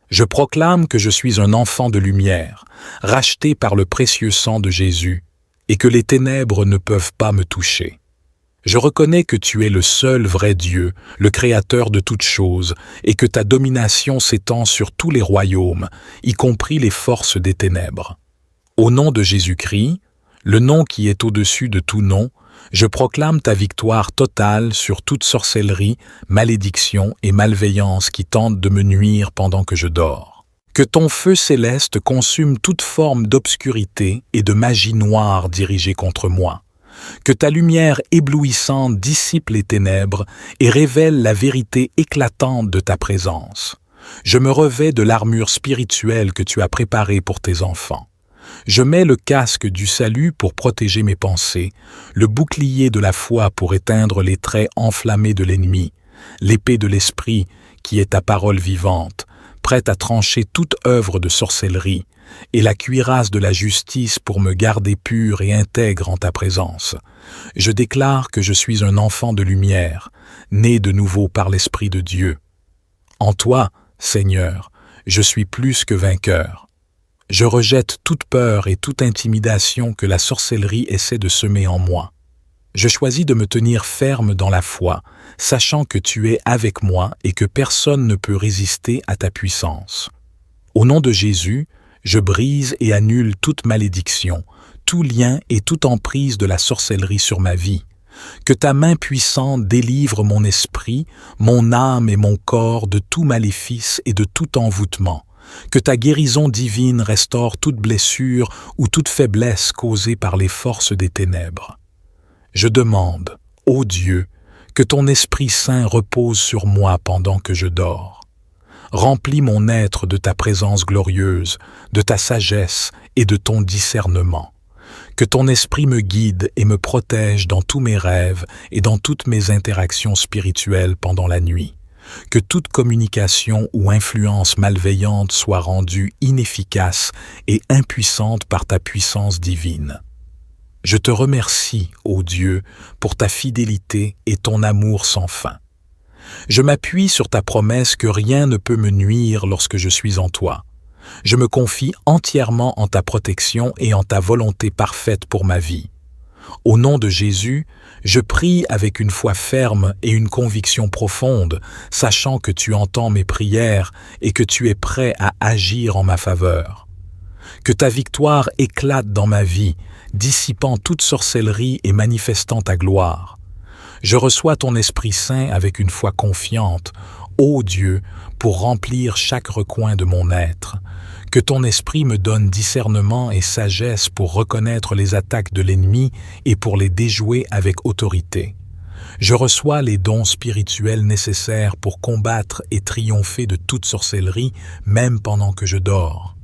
Je proclame que je suis un enfant de lumière, racheté par le précieux sang de Jésus, et que les ténèbres ne peuvent pas me toucher. Je reconnais que tu es le seul vrai Dieu, le Créateur de toutes choses, et que ta domination s'étend sur tous les royaumes, y compris les forces des ténèbres. Au nom de Jésus-Christ, le nom qui est au-dessus de tout nom, je proclame ta victoire totale sur toute sorcellerie, malédiction et malveillance qui tentent de me nuire pendant que je dors. Que ton feu céleste consume toute forme d'obscurité et de magie noire dirigée contre moi. Que ta lumière éblouissante dissipe les ténèbres et révèle la vérité éclatante de ta présence. Je me revêts de l'armure spirituelle que tu as préparée pour tes enfants. Je mets le casque du salut pour protéger mes pensées, le bouclier de la foi pour éteindre les traits enflammés de l'ennemi, l'épée de l'esprit qui est ta parole vivante, prête à trancher toute œuvre de sorcellerie, et la cuirasse de la justice pour me garder pur et intègre en ta présence. Je déclare que je suis un enfant de lumière, né de nouveau par l'Esprit de Dieu. En toi, Seigneur, je suis plus que vainqueur. Je rejette toute peur et toute intimidation que la sorcellerie essaie de semer en moi. Je choisis de me tenir ferme dans la foi, sachant que tu es avec moi et que personne ne peut résister à ta puissance. Au nom de Jésus, je brise et annule toute malédiction, tout lien et toute emprise de la sorcellerie sur ma vie. Que ta main puissante délivre mon esprit, mon âme et mon corps de tout maléfice et de tout envoûtement. Que ta guérison divine restaure toute blessure ou toute faiblesse causée par les forces des ténèbres. Je demande, ô Dieu, que ton Esprit Saint repose sur moi pendant que je dors. Remplis mon être de ta présence glorieuse, de ta sagesse et de ton discernement. Que ton esprit me guide et me protège dans tous mes rêves et dans toutes mes interactions spirituelles pendant la nuit. Que toute communication ou influence malveillante soit rendue inefficace et impuissante par ta puissance divine. Je te remercie, ô Dieu, pour ta fidélité et ton amour sans fin. Je m'appuie sur ta promesse que rien ne peut me nuire lorsque je suis en toi. Je me confie entièrement en ta protection et en ta volonté parfaite pour ma vie. Au nom de Jésus, je prie avec une foi ferme et une conviction profonde, sachant que tu entends mes prières et que tu es prêt à agir en ma faveur. Que ta victoire éclate dans ma vie, dissipant toute sorcellerie et manifestant ta gloire. Je reçois ton Esprit Saint avec une foi confiante, ô Dieu, pour remplir chaque recoin de mon être. Que ton esprit me donne discernement et sagesse pour reconnaître les attaques de l'ennemi et pour les déjouer avec autorité. Je reçois les dons spirituels nécessaires pour combattre et triompher de toute sorcellerie, même pendant que je dors.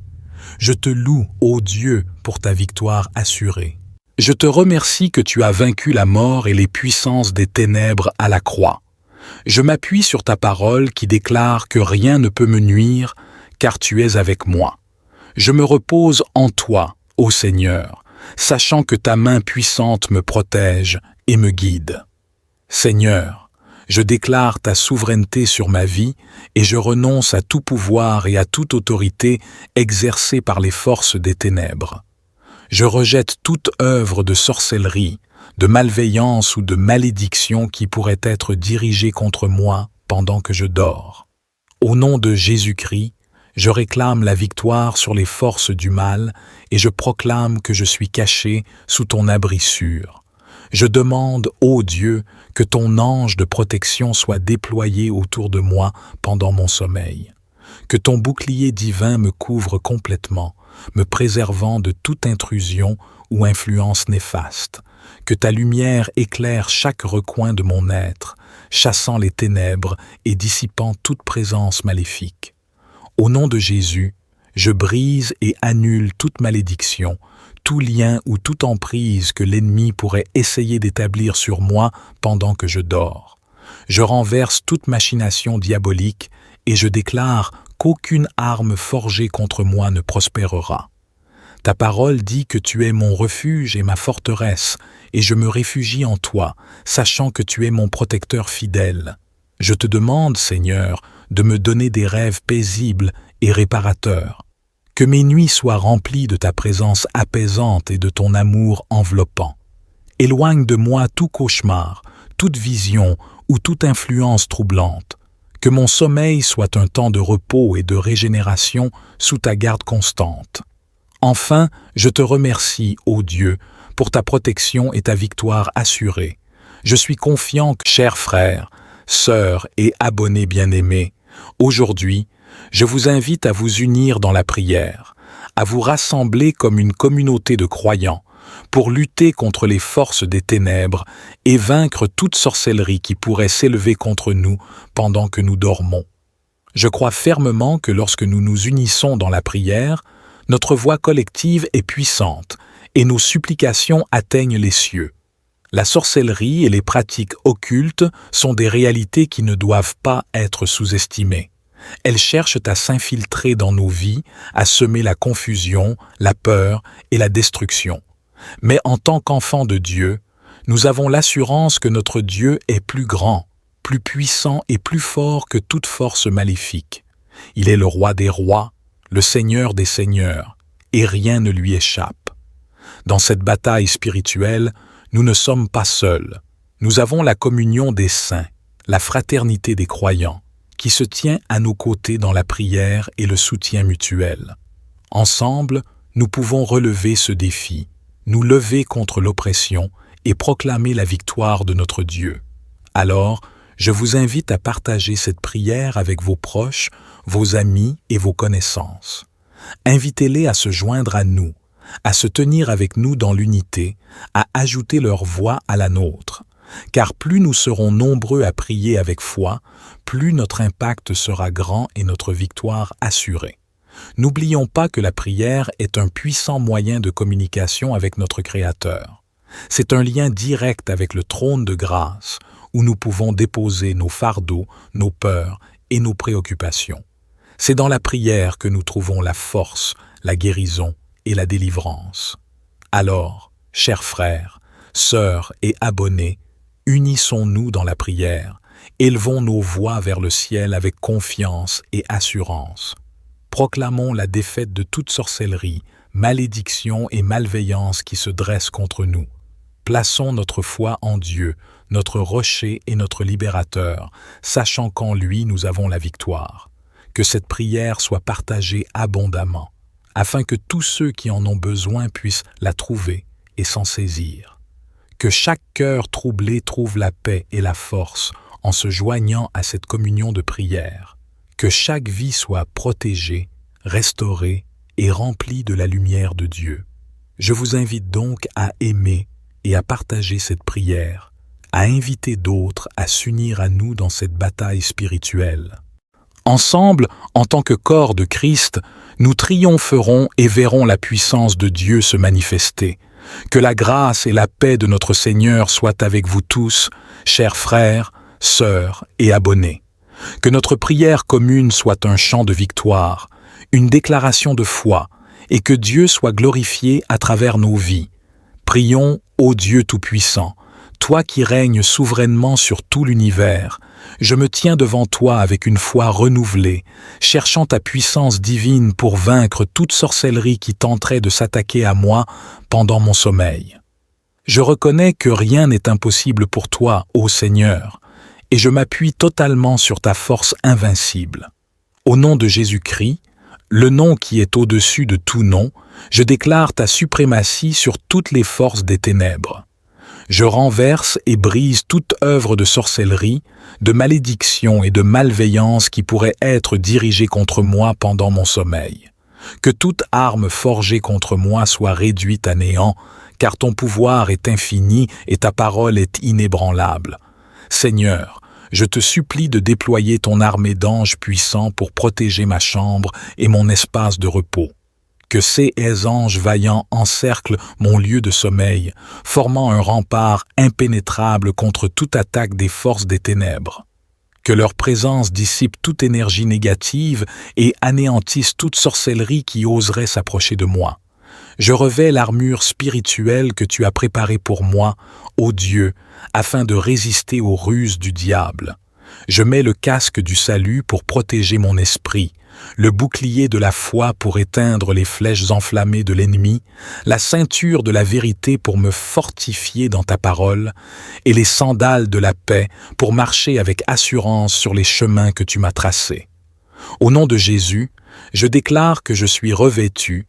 Je te loue, ô Dieu, pour ta victoire assurée. Je te remercie que tu as vaincu la mort et les puissances des ténèbres à la croix. Je m'appuie sur ta parole qui déclare que rien ne peut me nuire, car tu es avec moi. Je me repose en toi, ô Seigneur, sachant que ta main puissante me protège et me guide. Seigneur, je déclare ta souveraineté sur ma vie et je renonce à tout pouvoir et à toute autorité exercée par les forces des ténèbres. Je rejette toute œuvre de sorcellerie, de malveillance ou de malédiction qui pourrait être dirigée contre moi pendant que je dors. Au nom de Jésus-Christ, je réclame la victoire sur les forces du mal et je proclame que je suis caché sous ton abri sûr. Je demande, ô Dieu, que ton ange de protection soit déployé autour de moi pendant mon sommeil. Que ton bouclier divin me couvre complètement, me préservant de toute intrusion ou influence néfaste. Que ta lumière éclaire chaque recoin de mon être, chassant les ténèbres et dissipant toute présence maléfique. Au nom de Jésus, je brise et annule toute malédiction, tout lien ou toute emprise que l'ennemi pourrait essayer d'établir sur moi pendant que je dors. Je renverse toute machination diabolique et je déclare qu'aucune arme forgée contre moi ne prospérera. Ta parole dit que tu es mon refuge et ma forteresse, et je me réfugie en toi, sachant que tu es mon protecteur fidèle. Je te demande, Seigneur, de me donner des rêves paisibles et réparateurs. Que mes nuits soient remplies de ta présence apaisante et de ton amour enveloppant. Éloigne de moi tout cauchemar, toute vision ou toute influence troublante. Que mon sommeil soit un temps de repos et de régénération sous ta garde constante. Enfin, je te remercie, ô Dieu, pour ta protection et ta victoire assurée. Je suis confiant que, chers frères, sœurs et abonnés bien-aimés, aujourd'hui, je vous invite à vous unir dans la prière, à vous rassembler comme une communauté de croyants, pour lutter contre les forces des ténèbres et vaincre toute sorcellerie qui pourrait s'élever contre nous pendant que nous dormons. Je crois fermement que lorsque nous nous unissons dans la prière, notre voix collective est puissante et nos supplications atteignent les cieux. La sorcellerie et les pratiques occultes sont des réalités qui ne doivent pas être sous-estimées. Elles cherchent à s'infiltrer dans nos vies, à semer la confusion, la peur et la destruction. Mais en tant qu'enfants de Dieu, nous avons l'assurance que notre Dieu est plus grand, plus puissant et plus fort que toute force maléfique. Il est le roi des rois, le Seigneur des seigneurs, et rien ne lui échappe. Dans cette bataille spirituelle, nous ne sommes pas seuls. Nous avons la communion des saints, la fraternité des croyants, qui se tient à nos côtés dans la prière et le soutien mutuel. Ensemble, nous pouvons relever ce défi, nous lever contre l'oppression et proclamer la victoire de notre Dieu. Alors, je vous invite à partager cette prière avec vos proches, vos amis et vos connaissances. Invitez-les à se joindre à nous, à se tenir avec nous dans l'unité, à ajouter leur voix à la nôtre. Car plus nous serons nombreux à prier avec foi, plus notre impact sera grand et notre victoire assurée. N'oublions pas que la prière est un puissant moyen de communication avec notre Créateur. C'est un lien direct avec le trône de grâce, où nous pouvons déposer nos fardeaux, nos peurs et nos préoccupations. C'est dans la prière que nous trouvons la force, la guérison et la délivrance. Alors, chers frères, sœurs et abonnés, unissons-nous dans la prière, élevons nos voix vers le ciel avec confiance et assurance. Proclamons la défaite de toute sorcellerie, malédiction et malveillance qui se dressent contre nous. Plaçons notre foi en Dieu, notre rocher et notre libérateur, sachant qu'en lui nous avons la victoire. Que cette prière soit partagée abondamment, afin que tous ceux qui en ont besoin puissent la trouver et s'en saisir. Que chaque cœur troublé trouve la paix et la force en se joignant à cette communion de prière. Que chaque vie soit protégée, restaurée et remplie de la lumière de Dieu. Je vous invite donc à aimer et à partager cette prière, à inviter d'autres à s'unir à nous dans cette bataille spirituelle. Ensemble, en tant que corps de Christ, nous triompherons et verrons la puissance de Dieu se manifester. Que la grâce et la paix de notre Seigneur soient avec vous tous, chers frères, sœurs et abonnés. Que notre prière commune soit un chant de victoire, une déclaration de foi, et que Dieu soit glorifié à travers nos vies. Prions, ô Dieu Tout-Puissant, toi qui règnes souverainement sur tout l'univers, je me tiens devant toi avec une foi renouvelée, cherchant ta puissance divine pour vaincre toute sorcellerie qui tenterait de s'attaquer à moi pendant mon sommeil. Je reconnais que rien n'est impossible pour toi, ô Seigneur, et je m'appuie totalement sur ta force invincible. Au nom de Jésus-Christ, le nom qui est au-dessus de tout nom, je déclare ta suprématie sur toutes les forces des ténèbres. Je renverse et brise toute œuvre de sorcellerie, de malédiction et de malveillance qui pourrait être dirigée contre moi pendant mon sommeil. Que toute arme forgée contre moi soit réduite à néant, car ton pouvoir est infini et ta parole est inébranlable. Seigneur, je te supplie de déployer ton armée d'anges puissants pour protéger ma chambre et mon espace de repos. Que ces anges vaillants encerclent mon lieu de sommeil, formant un rempart impénétrable contre toute attaque des forces des ténèbres. Que leur présence dissipe toute énergie négative et anéantisse toute sorcellerie qui oserait s'approcher de moi. Je revêts l'armure spirituelle que tu as préparée pour moi, ô Dieu, afin de résister aux ruses du diable. Je mets le casque du salut pour protéger mon esprit, le bouclier de la foi pour éteindre les flèches enflammées de l'ennemi, la ceinture de la vérité pour me fortifier dans ta parole, et les sandales de la paix pour marcher avec assurance sur les chemins que tu m'as tracés. Au nom de Jésus, je déclare que je suis revêtu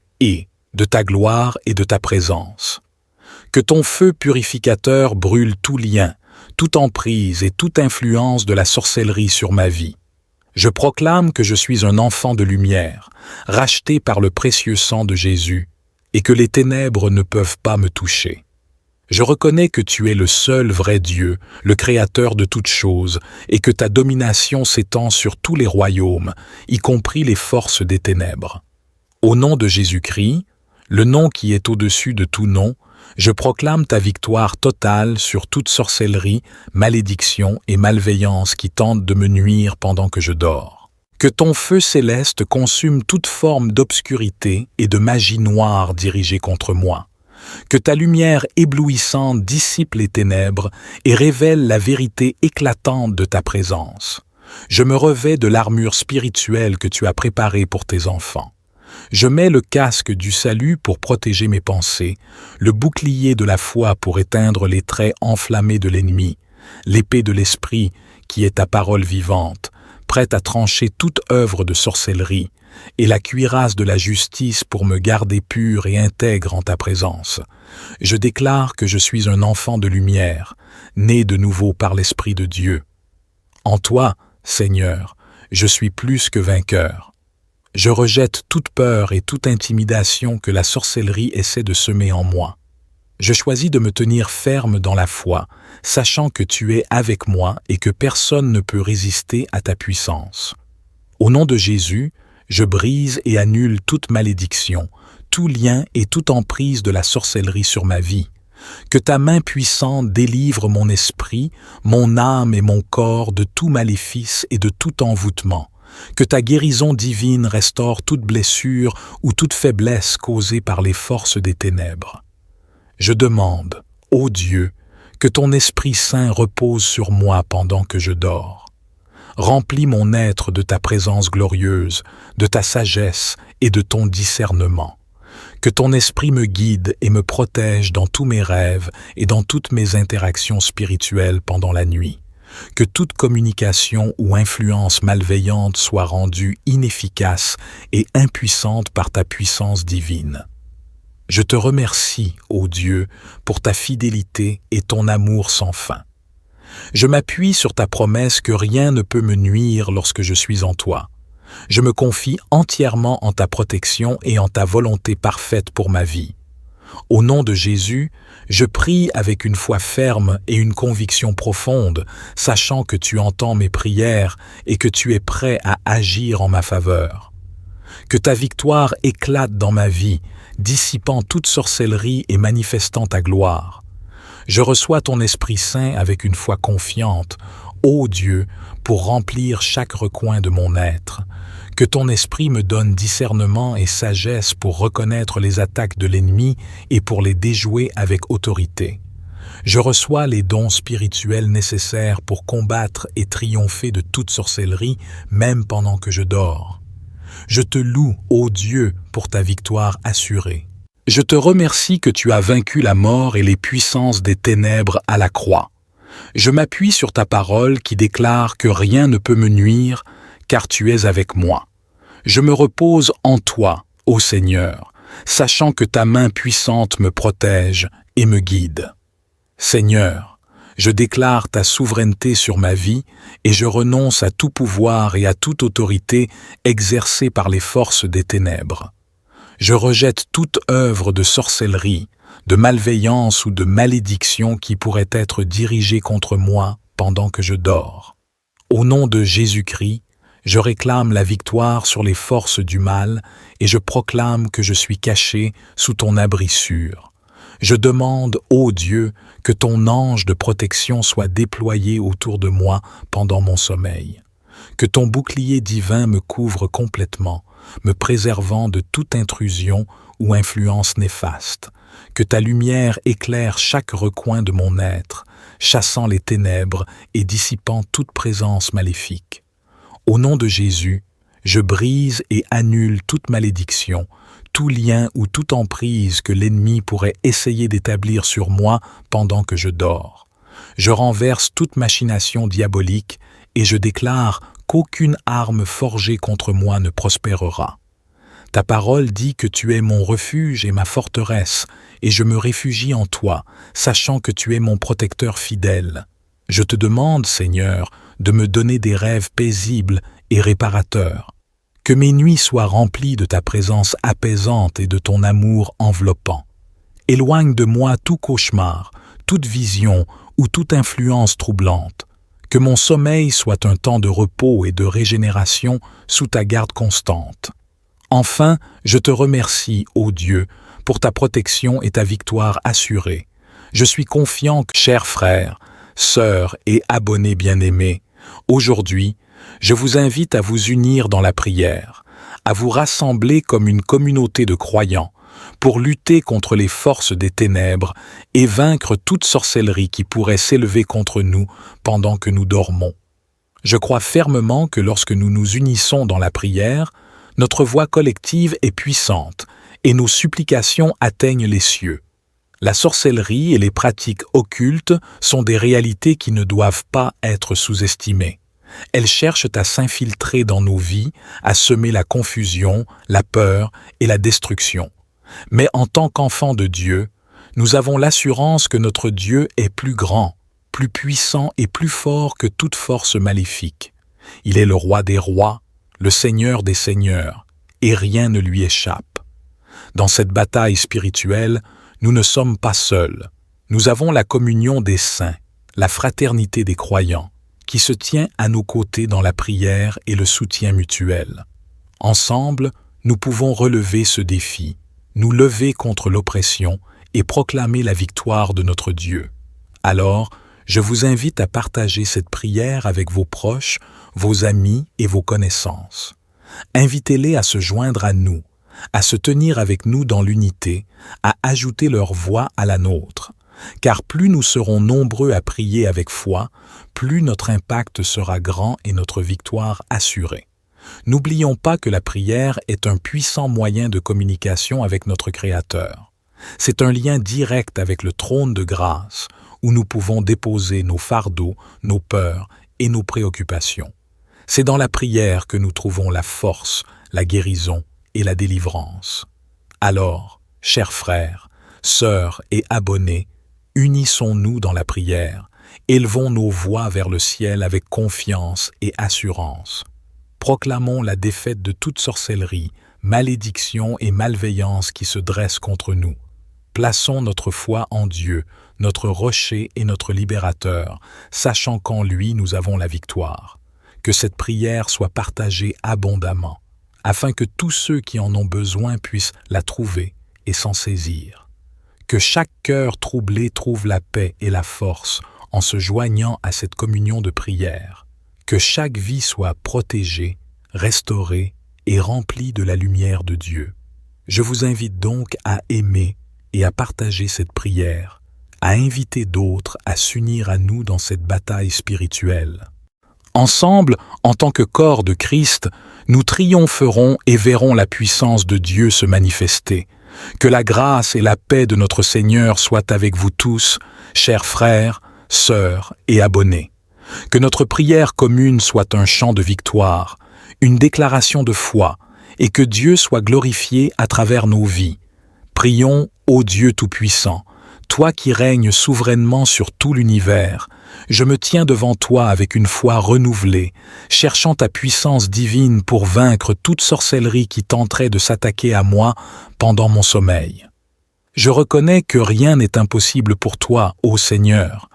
de ta gloire et de ta présence. Que ton feu purificateur brûle tout lien, toute emprise et toute influence de la sorcellerie sur ma vie. Je proclame que je suis un enfant de lumière, racheté par le précieux sang de Jésus, et que les ténèbres ne peuvent pas me toucher. Je reconnais que tu es le seul vrai Dieu, le Créateur de toutes choses, et que ta domination s'étend sur tous les royaumes, y compris les forces des ténèbres. Au nom de Jésus-Christ, le nom qui est au-dessus de tout nom, je proclame ta victoire totale sur toute sorcellerie, malédiction et malveillance qui tentent de me nuire pendant que je dors. Que ton feu céleste consume toute forme d'obscurité et de magie noire dirigée contre moi. Que ta lumière éblouissante dissipe les ténèbres et révèle la vérité éclatante de ta présence. Je me revêts de l'armure spirituelle que tu as préparée pour tes enfants. Je mets le casque du salut pour protéger mes pensées, le bouclier de la foi pour éteindre les traits enflammés de l'ennemi, l'épée de l'esprit qui est ta parole vivante, prête à trancher toute œuvre de sorcellerie, et la cuirasse de la justice pour me garder pur et intègre en ta présence. Je déclare que je suis un enfant de lumière, né de nouveau par l'Esprit de Dieu. En toi, Seigneur, je suis plus que vainqueur. Je rejette toute peur et toute intimidation que la sorcellerie essaie de semer en moi. Je choisis de me tenir ferme dans la foi, sachant que tu es avec moi et que personne ne peut résister à ta puissance. Au nom de Jésus, je brise et annule toute malédiction, tout lien et toute emprise de la sorcellerie sur ma vie. Que ta main puissante délivre mon esprit, mon âme et mon corps de tout maléfice et de tout envoûtement. Que ta guérison divine restaure toute blessure ou toute faiblesse causée par les forces des ténèbres. Je demande, ô Dieu, que ton Esprit Saint repose sur moi pendant que je dors. Remplis mon être de ta présence glorieuse, de ta sagesse et de ton discernement. Que ton esprit me guide et me protège dans tous mes rêves et dans toutes mes interactions spirituelles pendant la nuit. Que toute communication ou influence malveillante soit rendue inefficace et impuissante par ta puissance divine. Je te remercie, ô Dieu, pour ta fidélité et ton amour sans fin. Je m'appuie sur ta promesse que rien ne peut me nuire lorsque je suis en toi. Je me confie entièrement en ta protection et en ta volonté parfaite pour ma vie. Au nom de Jésus, je prie avec une foi ferme et une conviction profonde, sachant que tu entends mes prières et que tu es prêt à agir en ma faveur. Que ta victoire éclate dans ma vie, dissipant toute sorcellerie et manifestant ta gloire. Je reçois ton Esprit Saint avec une foi confiante, ô Dieu, pour remplir chaque recoin de mon être. Que ton Esprit me donne discernement et sagesse pour reconnaître les attaques de l'ennemi et pour les déjouer avec autorité. Je reçois les dons spirituels nécessaires pour combattre et triompher de toute sorcellerie, même pendant que je dors. Je te loue, ô Dieu, pour ta victoire assurée. Je te remercie que tu as vaincu la mort et les puissances des ténèbres à la croix. Je m'appuie sur ta parole qui déclare que rien ne peut me nuire, car tu es avec moi. Je me repose en toi, ô Seigneur, sachant que ta main puissante me protège et me guide. Seigneur, je déclare ta souveraineté sur ma vie et je renonce à tout pouvoir et à toute autorité exercée par les forces des ténèbres. Je rejette toute œuvre de sorcellerie, de malveillance ou de malédiction qui pourrait être dirigée contre moi pendant que je dors. Au nom de Jésus-Christ, je réclame la victoire sur les forces du mal et je proclame que je suis caché sous ton abri sûr. Je demande, ô Dieu, que ton ange de protection soit déployé autour de moi pendant mon sommeil. Que ton bouclier divin me couvre complètement, me préservant de toute intrusion ou influence néfaste. Que ta lumière éclaire chaque recoin de mon être, chassant les ténèbres et dissipant toute présence maléfique. Au nom de Jésus, je brise et annule toute malédiction, tout lien ou toute emprise que l'ennemi pourrait essayer d'établir sur moi pendant que je dors. Je renverse toute machination diabolique et je déclare qu'aucune arme forgée contre moi ne prospérera. Ta parole dit que tu es mon refuge et ma forteresse, et je me réfugie en toi, sachant que tu es mon protecteur fidèle. Je te demande, Seigneur, de me donner des rêves paisibles et réparateurs. Que mes nuits soient remplies de ta présence apaisante et de ton amour enveloppant. Éloigne de moi tout cauchemar, toute vision ou toute influence troublante. Que mon sommeil soit un temps de repos et de régénération sous ta garde constante. Enfin, je te remercie, ô Dieu, pour ta protection et ta victoire assurée. Je suis confiant que, chers frères, sœurs et abonnés bien-aimés, aujourd'hui, je vous invite à vous unir dans la prière, à vous rassembler comme une communauté de croyants pour lutter contre les forces des ténèbres et vaincre toute sorcellerie qui pourrait s'élever contre nous pendant que nous dormons. Je crois fermement que lorsque nous nous unissons dans la prière, notre voix collective est puissante et nos supplications atteignent les cieux. La sorcellerie et les pratiques occultes sont des réalités qui ne doivent pas être sous-estimées. Elles cherchent à s'infiltrer dans nos vies, à semer la confusion, la peur et la destruction. Mais en tant qu'enfants de Dieu, nous avons l'assurance que notre Dieu est plus grand, plus puissant et plus fort que toute force maléfique. Il est le roi des rois, le Seigneur des seigneurs, et rien ne lui échappe. Dans cette bataille spirituelle, nous ne sommes pas seuls. Nous avons la communion des saints, la fraternité des croyants, qui se tient à nos côtés dans la prière et le soutien mutuel. Ensemble, nous pouvons relever ce défi, nous lever contre l'oppression et proclamer la victoire de notre Dieu. Alors, je vous invite à partager cette prière avec vos proches, vos amis et vos connaissances. Invitez-les à se joindre à nous, à se tenir avec nous dans l'unité, à ajouter leur voix à la nôtre. Car plus nous serons nombreux à prier avec foi, plus notre impact sera grand et notre victoire assurée. N'oublions pas que la prière est un puissant moyen de communication avec notre Créateur. C'est un lien direct avec le trône de grâce, où nous pouvons déposer nos fardeaux, nos peurs et nos préoccupations. C'est dans la prière que nous trouvons la force, la guérison et la délivrance. Alors, chers frères, sœurs et abonnés, unissons-nous dans la prière, élevons nos voix vers le ciel avec confiance et assurance. Proclamons la défaite de toute sorcellerie, malédiction et malveillance qui se dressent contre nous. Plaçons notre foi en Dieu, notre rocher et notre libérateur, sachant qu'en lui nous avons la victoire. Que cette prière soit partagée abondamment, afin que tous ceux qui en ont besoin puissent la trouver et s'en saisir. Que chaque cœur troublé trouve la paix et la force en se joignant à cette communion de prière. Que chaque vie soit protégée, restaurée et remplie de la lumière de Dieu. Je vous invite donc à aimer et à partager cette prière, à inviter d'autres à s'unir à nous dans cette bataille spirituelle. Ensemble, en tant que corps de Christ, nous triompherons et verrons la puissance de Dieu se manifester. Que la grâce et la paix de notre Seigneur soient avec vous tous, chers frères, sœurs et abonnés. Que notre prière commune soit un chant de victoire, une déclaration de foi, et que Dieu soit glorifié à travers nos vies. Prions, ô Dieu Tout-Puissant, toi qui règnes souverainement sur tout l'univers, je me tiens devant toi avec une foi renouvelée, cherchant ta puissance divine pour vaincre toute sorcellerie qui tenterait de s'attaquer à moi pendant mon sommeil. Je reconnais que rien n'est impossible pour toi, ô Seigneur,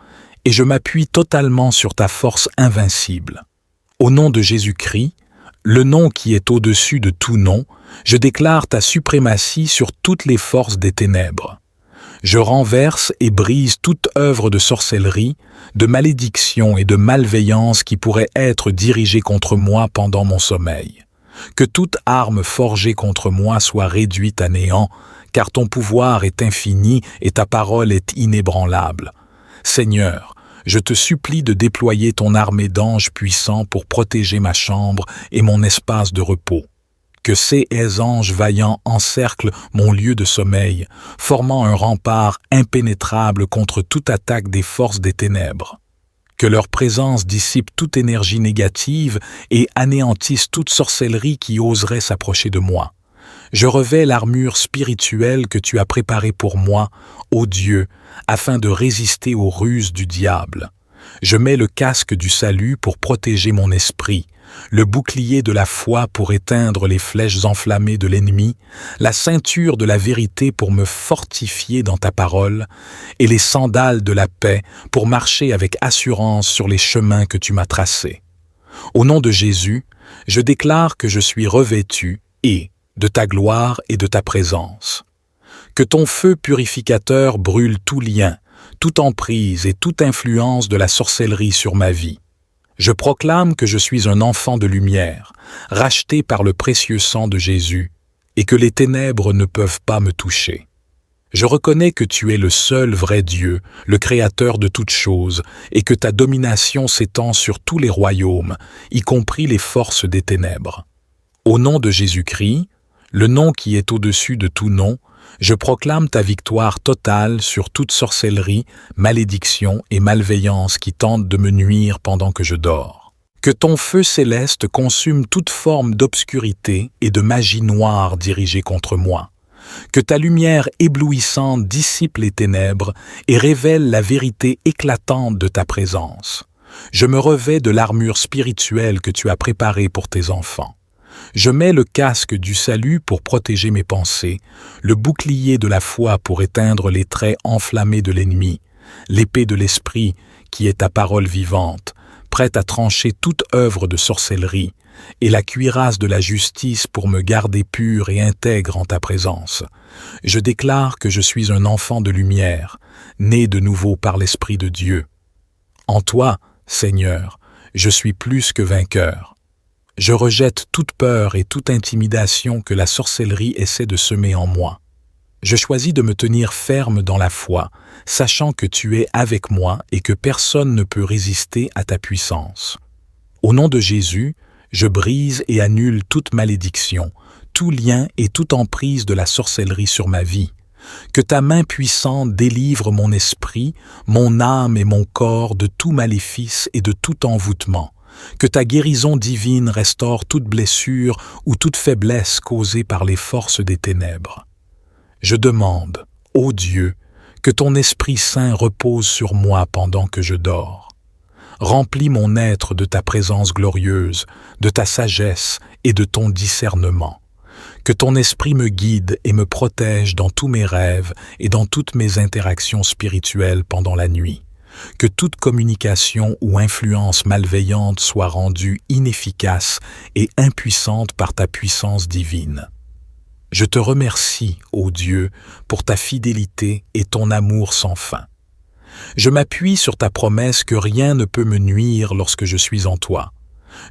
et je m'appuie totalement sur ta force invincible. Au nom de Jésus-Christ, le nom qui est au-dessus de tout nom, je déclare ta suprématie sur toutes les forces des ténèbres. Je renverse et brise toute œuvre de sorcellerie, de malédiction et de malveillance qui pourrait être dirigée contre moi pendant mon sommeil. Que toute arme forgée contre moi soit réduite à néant, car ton pouvoir est infini et ta parole est inébranlable. Seigneur, je te supplie de déployer ton armée d'anges puissants pour protéger ma chambre et mon espace de repos. Que ces anges vaillants encerclent mon lieu de sommeil, formant un rempart impénétrable contre toute attaque des forces des ténèbres. Que leur présence dissipe toute énergie négative et anéantisse toute sorcellerie qui oserait s'approcher de moi. Je revêts l'armure spirituelle que tu as préparée pour moi, ô Dieu, afin de résister aux ruses du diable. Je mets le casque du salut pour protéger mon esprit, le bouclier de la foi pour éteindre les flèches enflammées de l'ennemi, la ceinture de la vérité pour me fortifier dans ta parole, et les sandales de la paix pour marcher avec assurance sur les chemins que tu m'as tracés. Au nom de Jésus, je déclare que je suis revêtu de ta gloire et de ta présence. Que ton feu purificateur brûle tout lien, toute emprise et toute influence de la sorcellerie sur ma vie. Je proclame que je suis un enfant de lumière, racheté par le précieux sang de Jésus, et que les ténèbres ne peuvent pas me toucher. Je reconnais que tu es le seul vrai Dieu, le Créateur de toutes choses, et que ta domination s'étend sur tous les royaumes, y compris les forces des ténèbres. Au nom de Jésus-Christ, le nom qui est au-dessus de tout nom, je proclame ta victoire totale sur toute sorcellerie, malédiction et malveillance qui tentent de me nuire pendant que je dors. Que ton feu céleste consume toute forme d'obscurité et de magie noire dirigée contre moi. Que ta lumière éblouissante dissipe les ténèbres et révèle la vérité éclatante de ta présence. Je me revêts de l'armure spirituelle que tu as préparée pour tes enfants. Je mets le casque du salut pour protéger mes pensées, le bouclier de la foi pour éteindre les traits enflammés de l'ennemi, l'épée de l'esprit qui est ta parole vivante, prête à trancher toute œuvre de sorcellerie, et la cuirasse de la justice pour me garder pur et intègre en ta présence. Je déclare que je suis un enfant de lumière, né de nouveau par l'Esprit de Dieu. En toi, Seigneur, je suis plus que vainqueur. Je rejette toute peur et toute intimidation que la sorcellerie essaie de semer en moi. Je choisis de me tenir ferme dans la foi, sachant que tu es avec moi et que personne ne peut résister à ta puissance. Au nom de Jésus, je brise et annule toute malédiction, tout lien et toute emprise de la sorcellerie sur ma vie. Que ta main puissante délivre mon esprit, mon âme et mon corps de tout maléfice et de tout envoûtement. Que ta guérison divine restaure toute blessure ou toute faiblesse causée par les forces des ténèbres. Je demande, ô Dieu, que ton Esprit Saint repose sur moi pendant que je dors. Remplis mon être de ta présence glorieuse, de ta sagesse et de ton discernement. Que ton esprit me guide et me protège dans tous mes rêves et dans toutes mes interactions spirituelles pendant la nuit. Que toute communication ou influence malveillante soit rendue inefficace et impuissante par ta puissance divine. Je te remercie, ô Dieu, pour ta fidélité et ton amour sans fin. Je m'appuie sur ta promesse que rien ne peut me nuire lorsque je suis en toi.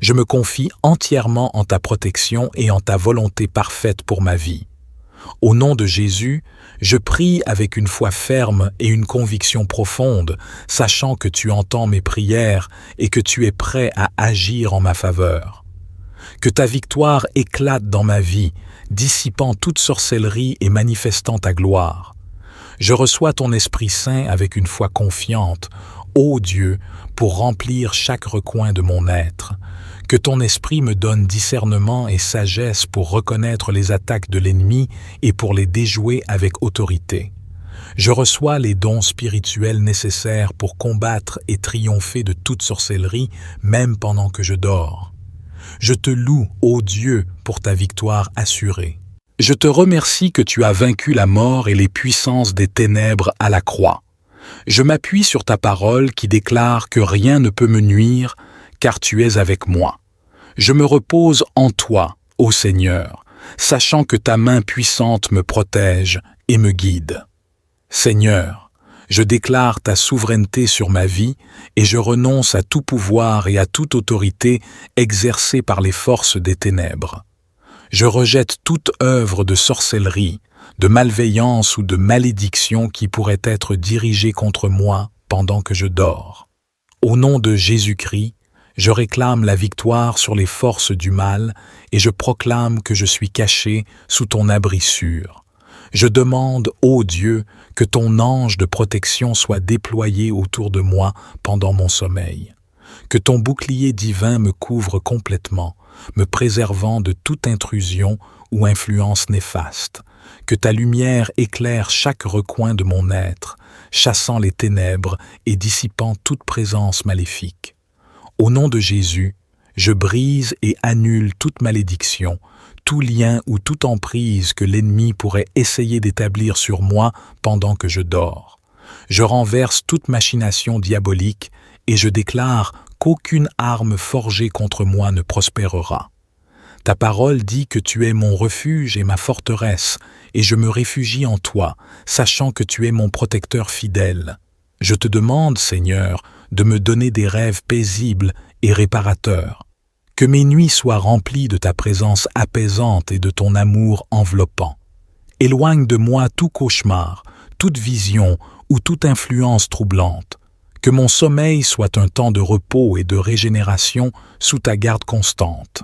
Je me confie entièrement en ta protection et en ta volonté parfaite pour ma vie. Au nom de Jésus, je prie avec une foi ferme et une conviction profonde, sachant que tu entends mes prières et que tu es prêt à agir en ma faveur. Que ta victoire éclate dans ma vie, dissipant toute sorcellerie et manifestant ta gloire. Je reçois ton Esprit Saint avec une foi confiante, ô Dieu, pour remplir chaque recoin de mon être. Que ton Esprit me donne discernement et sagesse pour reconnaître les attaques de l'ennemi et pour les déjouer avec autorité. Je reçois les dons spirituels nécessaires pour combattre et triompher de toute sorcellerie, même pendant que je dors. Je te loue, ô Dieu, pour ta victoire assurée. Je te remercie que tu as vaincu la mort et les puissances des ténèbres à la croix. Je m'appuie sur ta parole qui déclare que rien ne peut me nuire, car tu es avec moi. Je me repose en toi, ô Seigneur, sachant que ta main puissante me protège et me guide. Seigneur, je déclare ta souveraineté sur ma vie et je renonce à tout pouvoir et à toute autorité exercée par les forces des ténèbres. Je rejette toute œuvre de sorcellerie, de malveillance ou de malédiction qui pourrait être dirigée contre moi pendant que je dors. Au nom de Jésus-Christ, je réclame la victoire sur les forces du mal et je proclame que je suis caché sous ton abri sûr. Je demande, ô Dieu, que ton ange de protection soit déployé autour de moi pendant mon sommeil. Que ton bouclier divin me couvre complètement, me préservant de toute intrusion ou influence néfaste. Que ta lumière éclaire chaque recoin de mon être, chassant les ténèbres et dissipant toute présence maléfique. Au nom de Jésus, je brise et annule toute malédiction, tout lien ou toute emprise que l'ennemi pourrait essayer d'établir sur moi pendant que je dors. Je renverse toute machination diabolique et je déclare qu'aucune arme forgée contre moi ne prospérera. Ta parole dit que tu es mon refuge et ma forteresse, et je me réfugie en toi, sachant que tu es mon protecteur fidèle. Je te demande, Seigneur, de me donner des rêves paisibles et réparateurs. Que mes nuits soient remplies de ta présence apaisante et de ton amour enveloppant. Éloigne de moi tout cauchemar, toute vision ou toute influence troublante. Que mon sommeil soit un temps de repos et de régénération sous ta garde constante.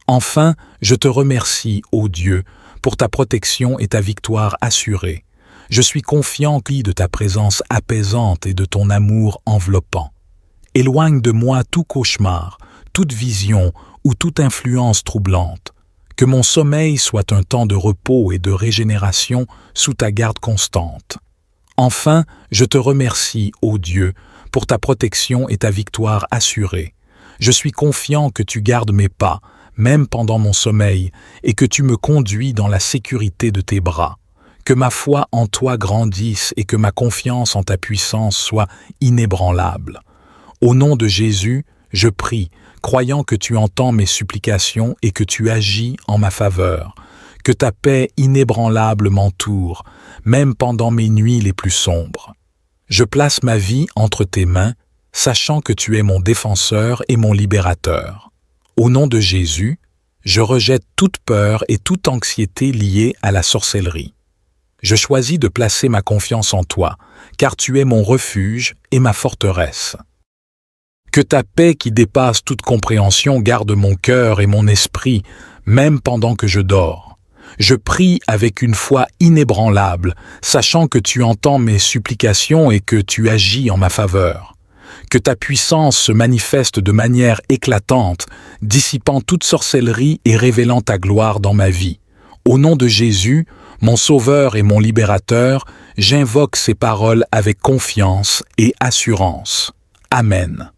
Enfin, je te remercie, ô Dieu, pour ta protection et ta victoire assurée. Je suis confiant de ta présence apaisante et de ton amour enveloppant. Éloigne de moi tout cauchemar, toute vision ou toute influence troublante. Que mon sommeil soit un temps de repos et de régénération sous ta garde constante. Enfin, je te remercie, ô Dieu, pour ta protection et ta victoire assurée. Je suis confiant que tu gardes mes pas, même pendant mon sommeil, et que tu me conduis dans la sécurité de tes bras. Que ma foi en toi grandisse et que ma confiance en ta puissance soit inébranlable. Au nom de Jésus, je prie, croyant que tu entends mes supplications et que tu agis en ma faveur. Que ta paix inébranlable m'entoure, même pendant mes nuits les plus sombres. Je place ma vie entre tes mains, sachant que tu es mon défenseur et mon libérateur. Au nom de Jésus, je rejette toute peur et toute anxiété liée à la sorcellerie. Je choisis de placer ma confiance en toi, car tu es mon refuge et ma forteresse. Que ta paix qui dépasse toute compréhension garde mon cœur et mon esprit, même pendant que je dors. Je prie avec une foi inébranlable, sachant que tu entends mes supplications et que tu agis en ma faveur. Que ta puissance se manifeste de manière éclatante, dissipant toute sorcellerie et révélant ta gloire dans ma vie. Au nom de Jésus, mon Sauveur et mon Libérateur, j'invoque ces paroles avec confiance et assurance. Amen.